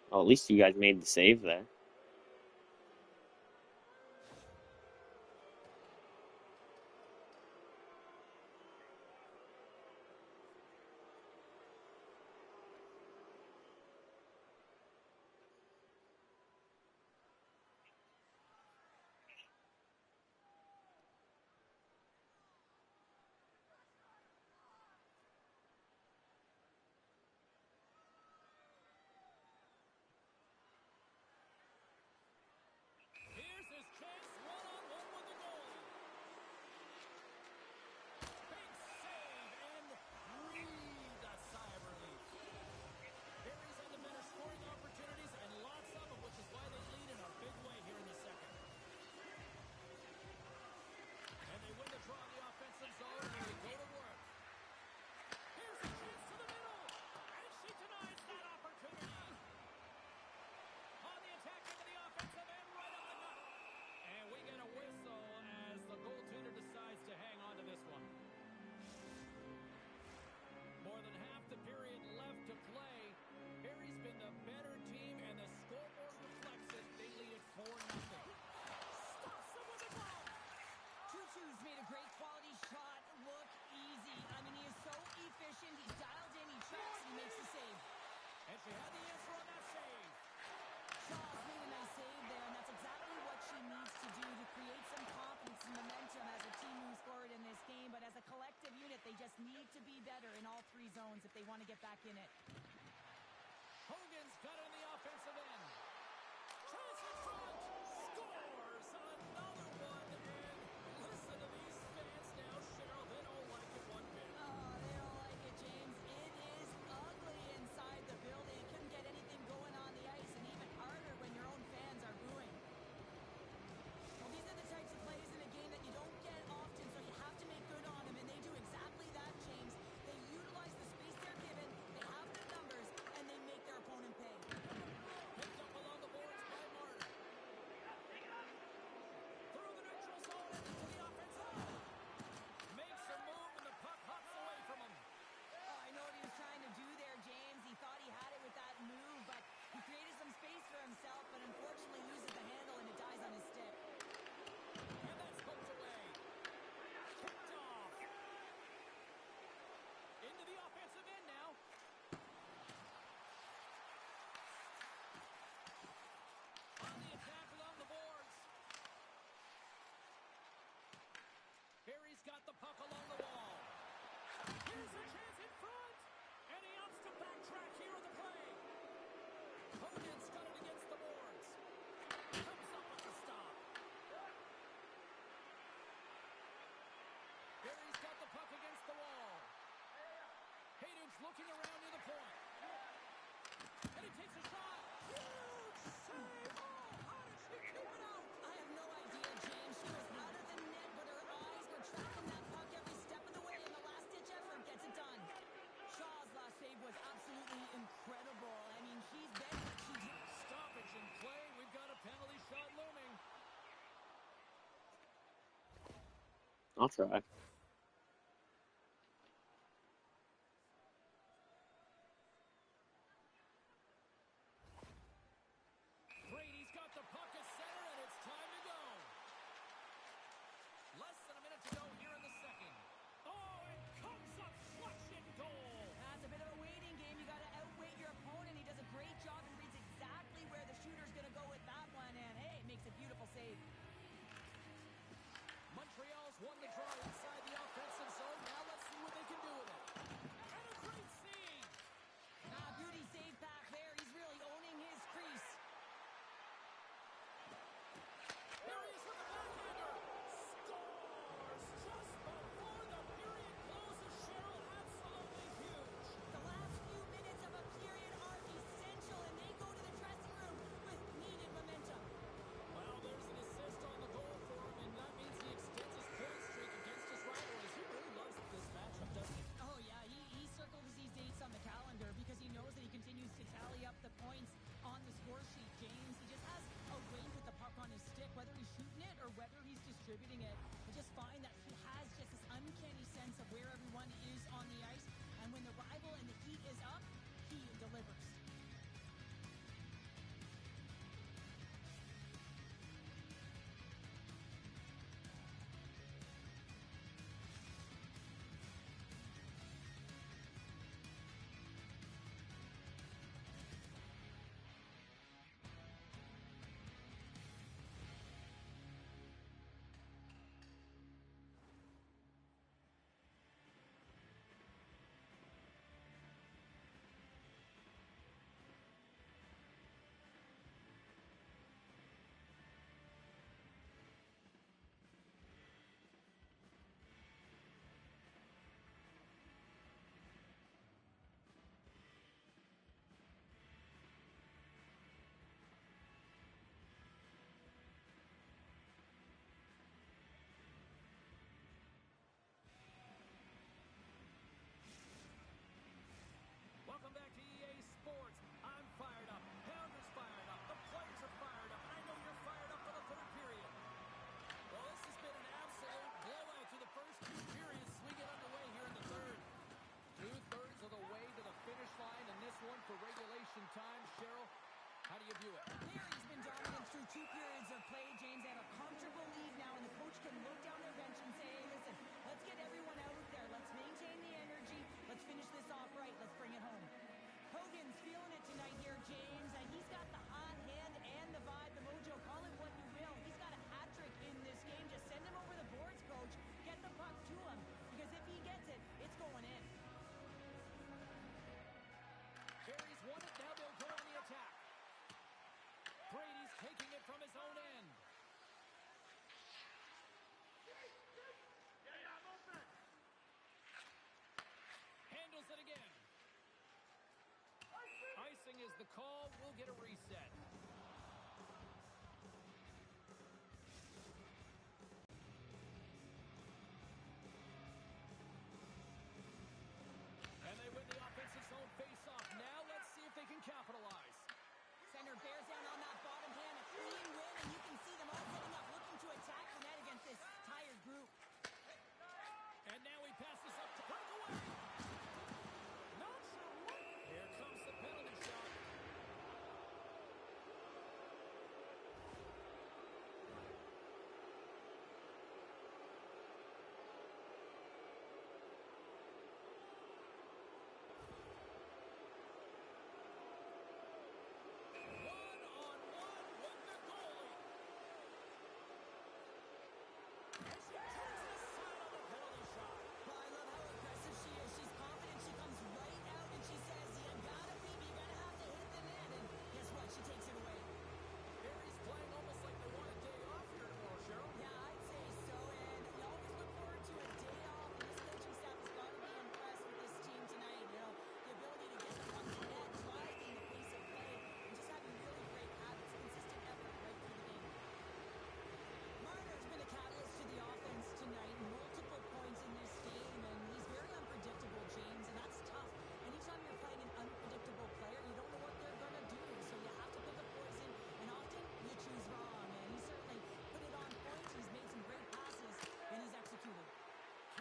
Well, at least you guys made the save there. Here's his chance, one-on-one with the goalie. Big save and breathed a sigh of relief. Barry's had the better scoring opportunities and lots of them, which is why they lead in a big way here in the second. And they win the draw in the offensive zone and they go to work. Here's a chance to the middle. And she denies that opportunity. On the attack into the offensive end, right up the gut. And we get a whistle as the goaltender decides to hang on to this one. More than half the period left to play. Barry's been the better team, and the scoreboard reflects it. They lead it 4-0. Stops him with a glove. Tutu's made a great quality shot look easy. I mean, he is so efficient. He's dialed in, he checks, he makes the save. And she had the answer on that save. Shaw's made a nice save there, and that's exactly what she needs to do to create some confidence and momentum as a team moves forward in this game. But as a collective unit, they just need to be better in all three zones if they want to get back in it. Hogan's got it in the offensive end. Chance in front. Scores another one. And listen to these fans now, Cheryl. They don't like it one bit. Oh, they don't like it, James. It is ugly inside the building. It couldn't get anything going on the ice, and even harder when your own fans are booing. Well, these are the types of plays in a game that you don't get often, so you have to make good on them, and they do exactly that, James. They utilize the space they're given, they have the numbers, and they make their opponent pay. Picked up along the boards by Martin. Through the neutral zone and into the offensive zone. Makes a move and the puck hops away from him. Oh, I know what he was trying to do there, James. He thought he had it with that move, but he created some space for himself, but unfortunately loses the handle and it dies on his stick. And that's poked away. Kicked off. Into the offensive end now. On the attack along the boards. Barry's got the puck along the wall. Here's a chance in front. And he opts to backtrack here on the play. Hogan's got it against the boards. Comes up with the stop. Barry's got the puck against the wall. Hayden's looking around near the point. And he takes a shot. Huge save. Oh, how did she keep it out? I have no idea, James. She was out of the net, but her eyes were tracking that puck every step of the way, and the last-ditch effort gets it done. Shaw's last save was absolutely incredible. I mean, she's been what she did. Stoppage in play. We've got a penalty shot looming. I'll try. Brady's got the puck at center, and it's time to go. Less than a minute to go here in the second. Oh, it comes up clutch and goal. That's a bit of a waiting game. You got to outweight your opponent. He does a great job and reads exactly where the shooter's going to go with that one, and hey, makes a beautiful save. Montreal's won the draw inside the offensive zone. Now let's see what they can do with it. And a great save. Beauty save back there. He's really owning his crease. Here he is with the backhander. Scores just before the period closes. Cheryl, absolutely huge. The last few minutes of a period are essential, and they go to the dressing room with needed momentum. Well, there's an distributing it. I just find that he has just this uncanny sense of where everyone is on the ice. And when the rival and the heat is up, he delivers. Welcome back to EA Sports. I'm fired up. Pounder's fired up. The players are fired up. And I know you're fired up for the third period. Well, this has been an absolute blowout to the first two periods as we get underway here in the third. 2/3 of the way to the finish line in this one for regulation time. Cheryl, how do you view it? Mary's been dominant through 2 periods of play, James. They have a comfortable lead now, and the coach can look down their bench and say, hey, listen, let's get everyone out there. Let's maintain the energy. Let's finish this off right. Let's bring it home. Hogan's feeling it tonight here, James, and he's got the hot hand and the vibe, the mojo, call it what you will. He's got a hat trick in this game. Just send him over the boards, coach. Get the puck to him, because if he gets it, it's going in. Barry's won it. Now they'll go on the attack. Brady's taking it from his own end. Handles it again. Icing is the call. We'll get a reset. And they win the offensive zone face-off. Now let's see if they can capitalize. Center bears down on that bottom hand, a clean win, and you can see them all setting up, looking to attack the net against this tired group. And now he passes up to breakaway. Not sure what. Here comes the penalty shot. Tonight, multiple points in this game, and he's very unpredictable, James, and that's tough. Anytime you're playing an unpredictable player, you don't know what they're going to do, so you have to pick a poison, and often you choose wrong, and he certainly put it on point. He's made some great passes, and he's executed.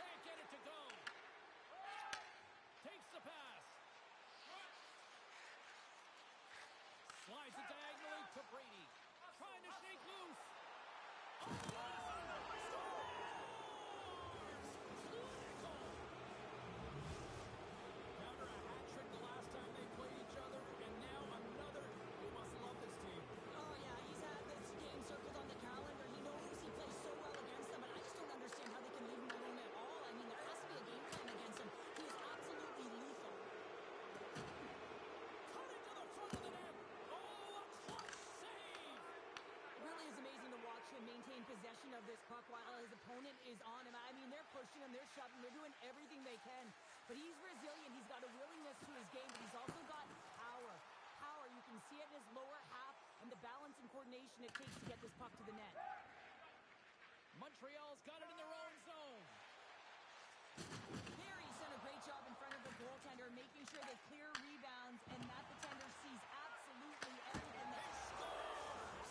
Can't get it to go. Takes the pass. Slides it diagonally to Brady. Trying to shake loose. Time they played each other, and now another. You must love this team. Oh, yeah, he's had this game circled on the calendar. He knows he plays so well against them, and I just don't understand how they can leave him alone at all. I mean, there has to be a game plan against him. He is absolutely lethal. Cutting to the front of the net. Oh, a clutch save. It really is amazing to watch him maintain possession of this puck while his opponent is on him. I mean, they're pushing him, they're shoving, they're doing everything they can. But he's resilient. He's got a willingness to his game, but he's also got power. Power, you can see it in his lower half and the balance and coordination it takes to get this puck to the net. Montreal's got it in their own zone. Barry's done a great job in front of the goaltender, making sure they clear rebounds, and that the tender sees absolutely everything. He scores!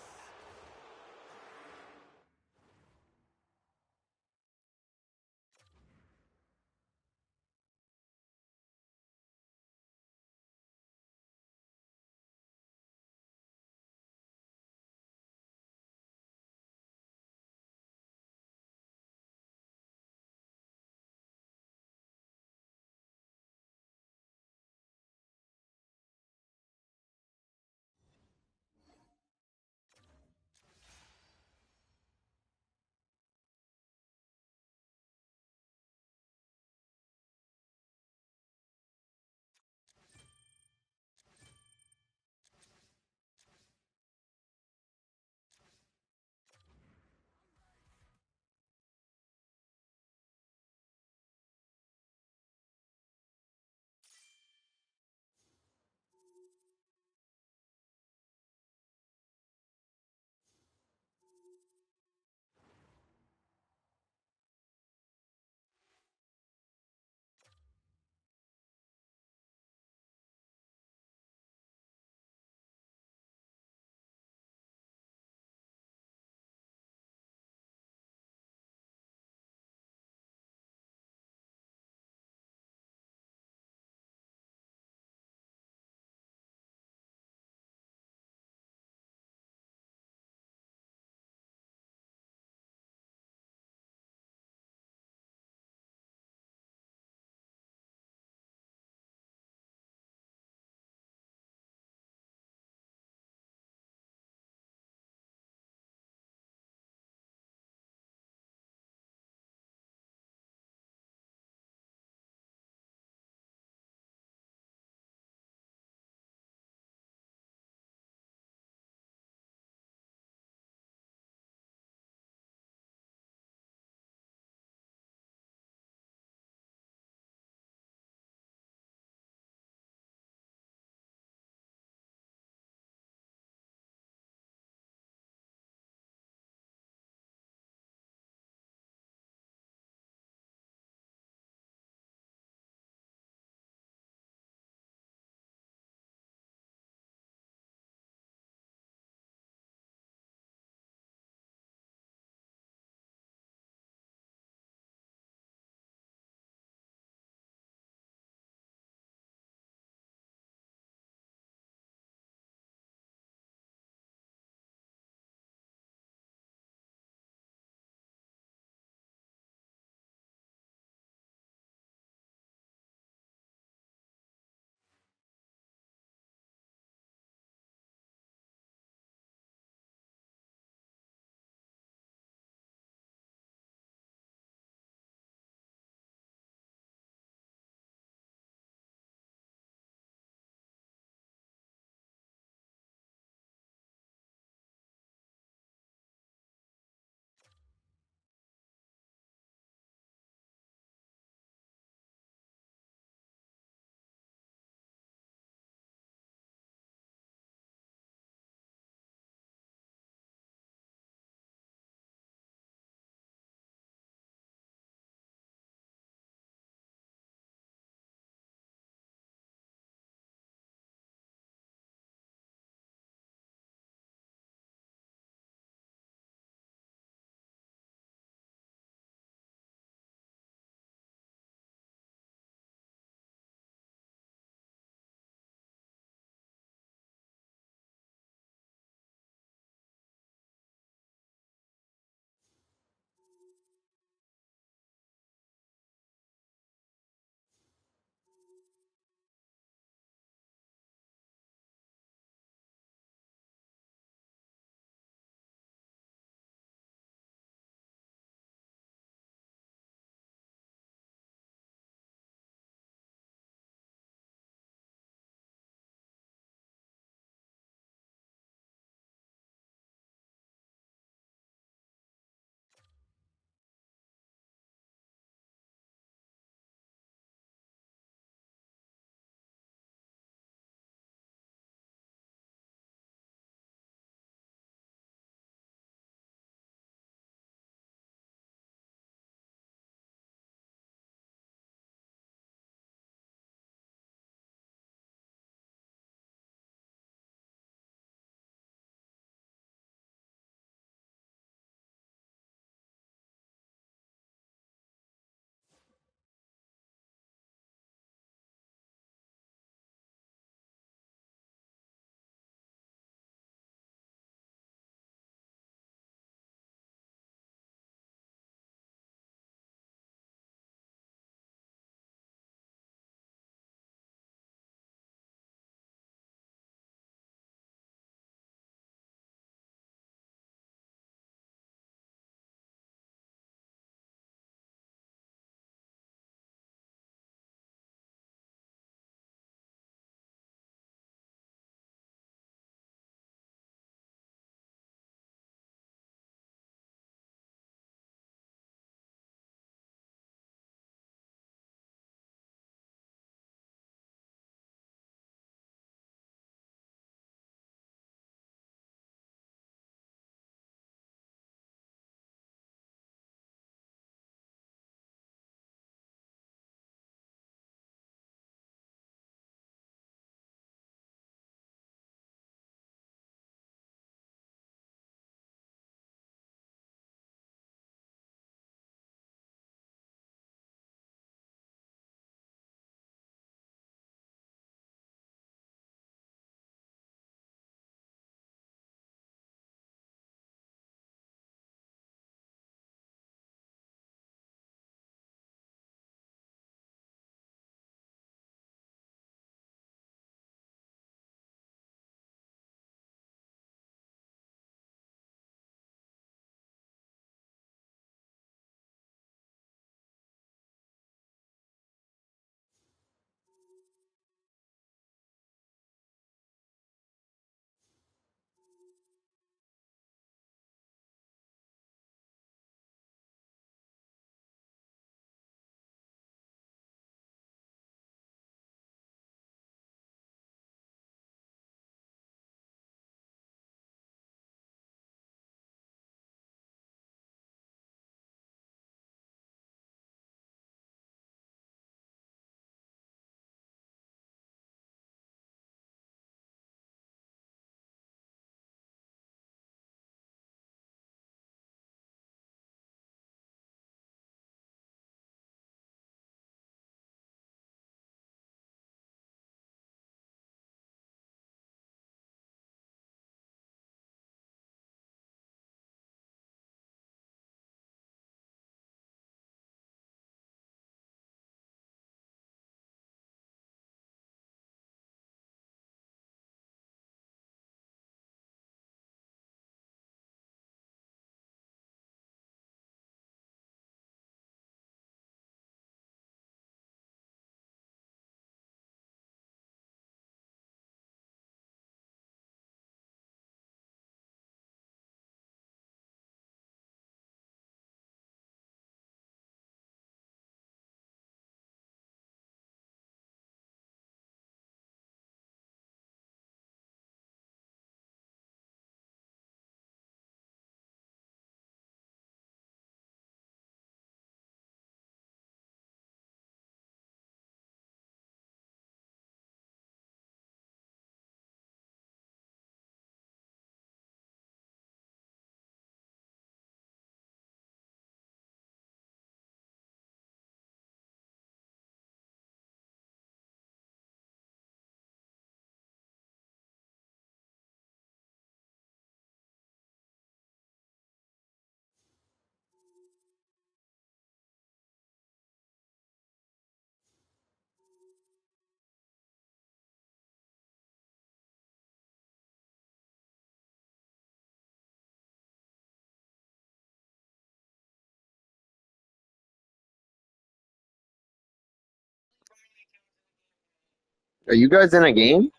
Are you guys in a game?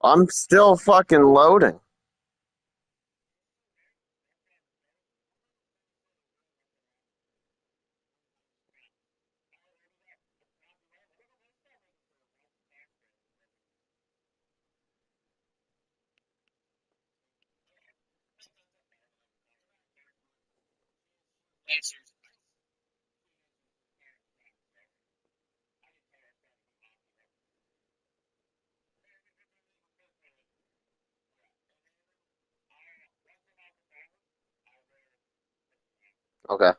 I'm still fucking loading. Okay.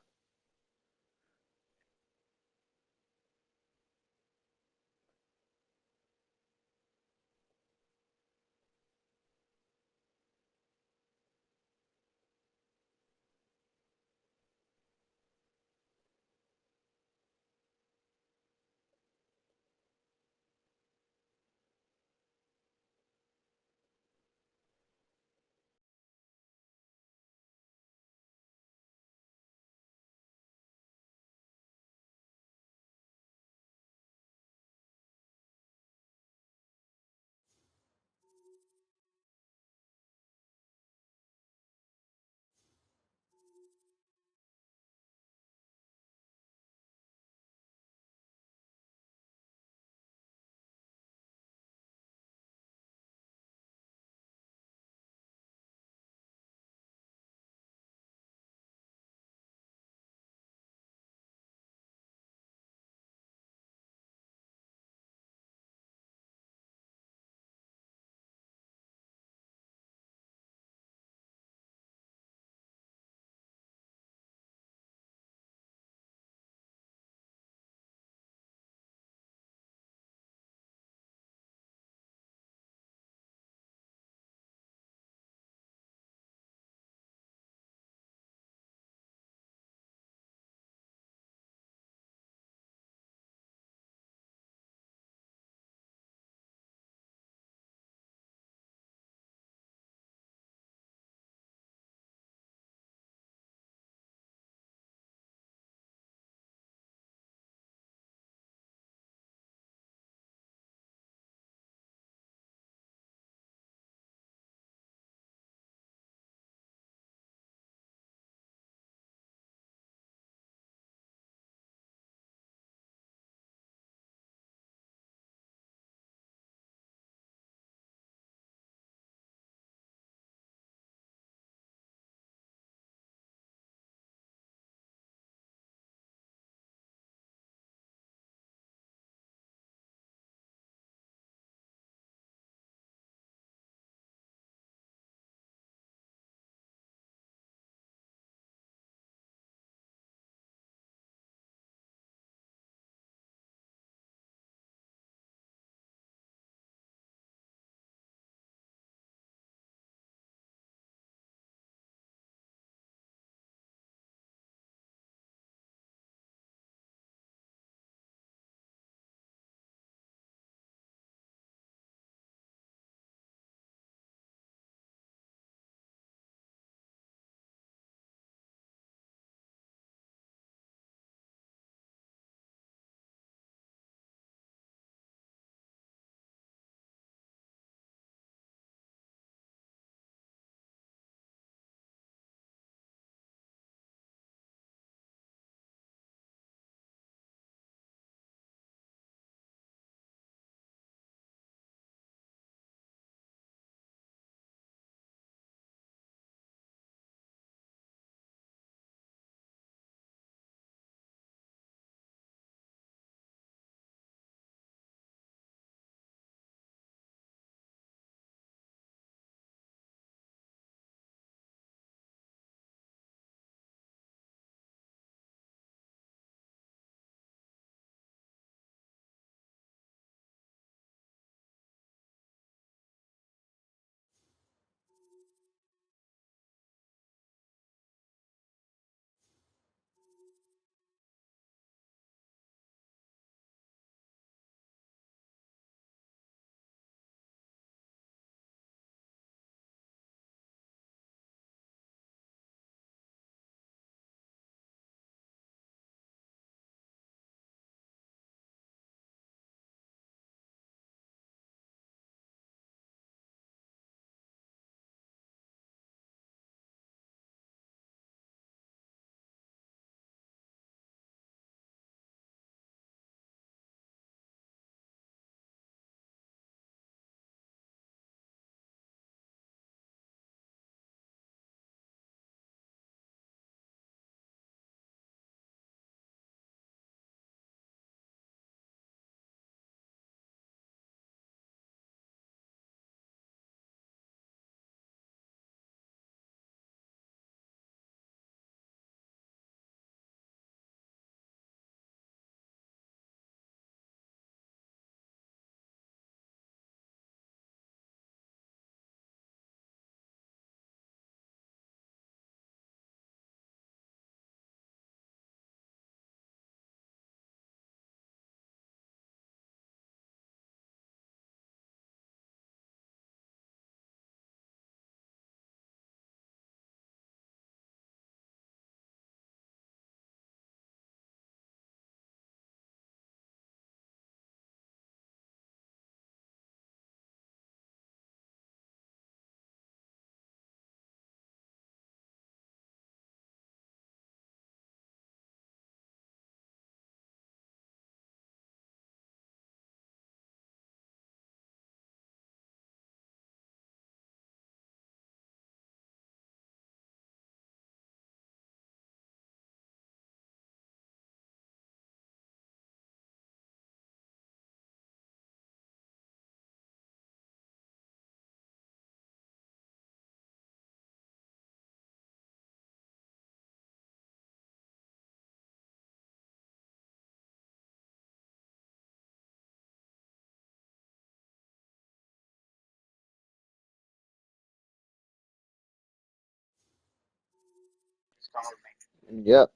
Yep.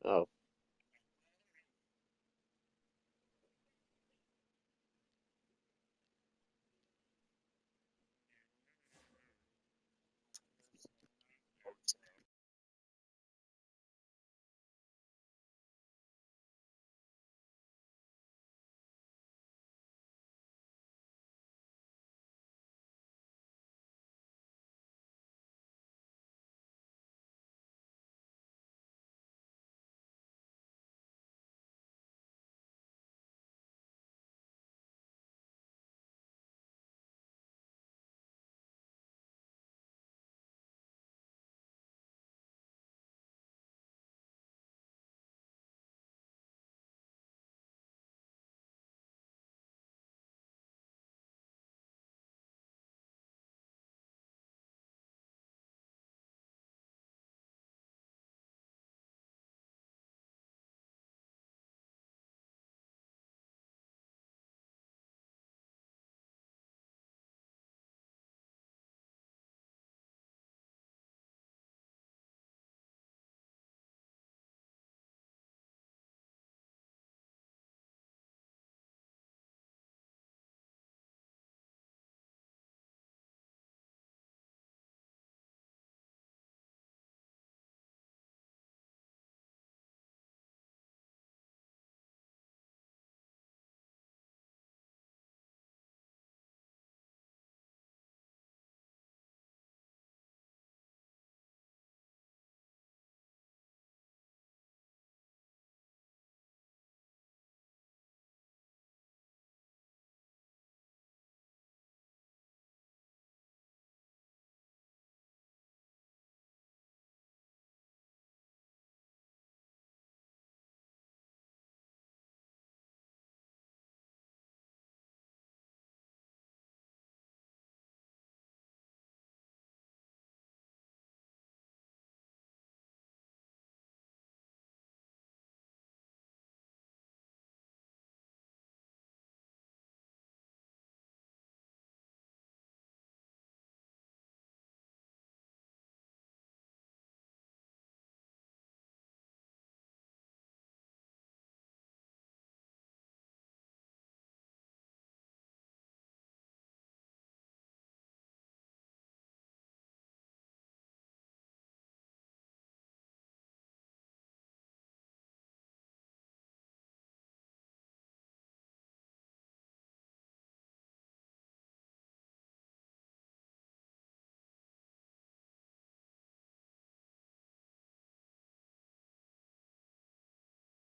Oh.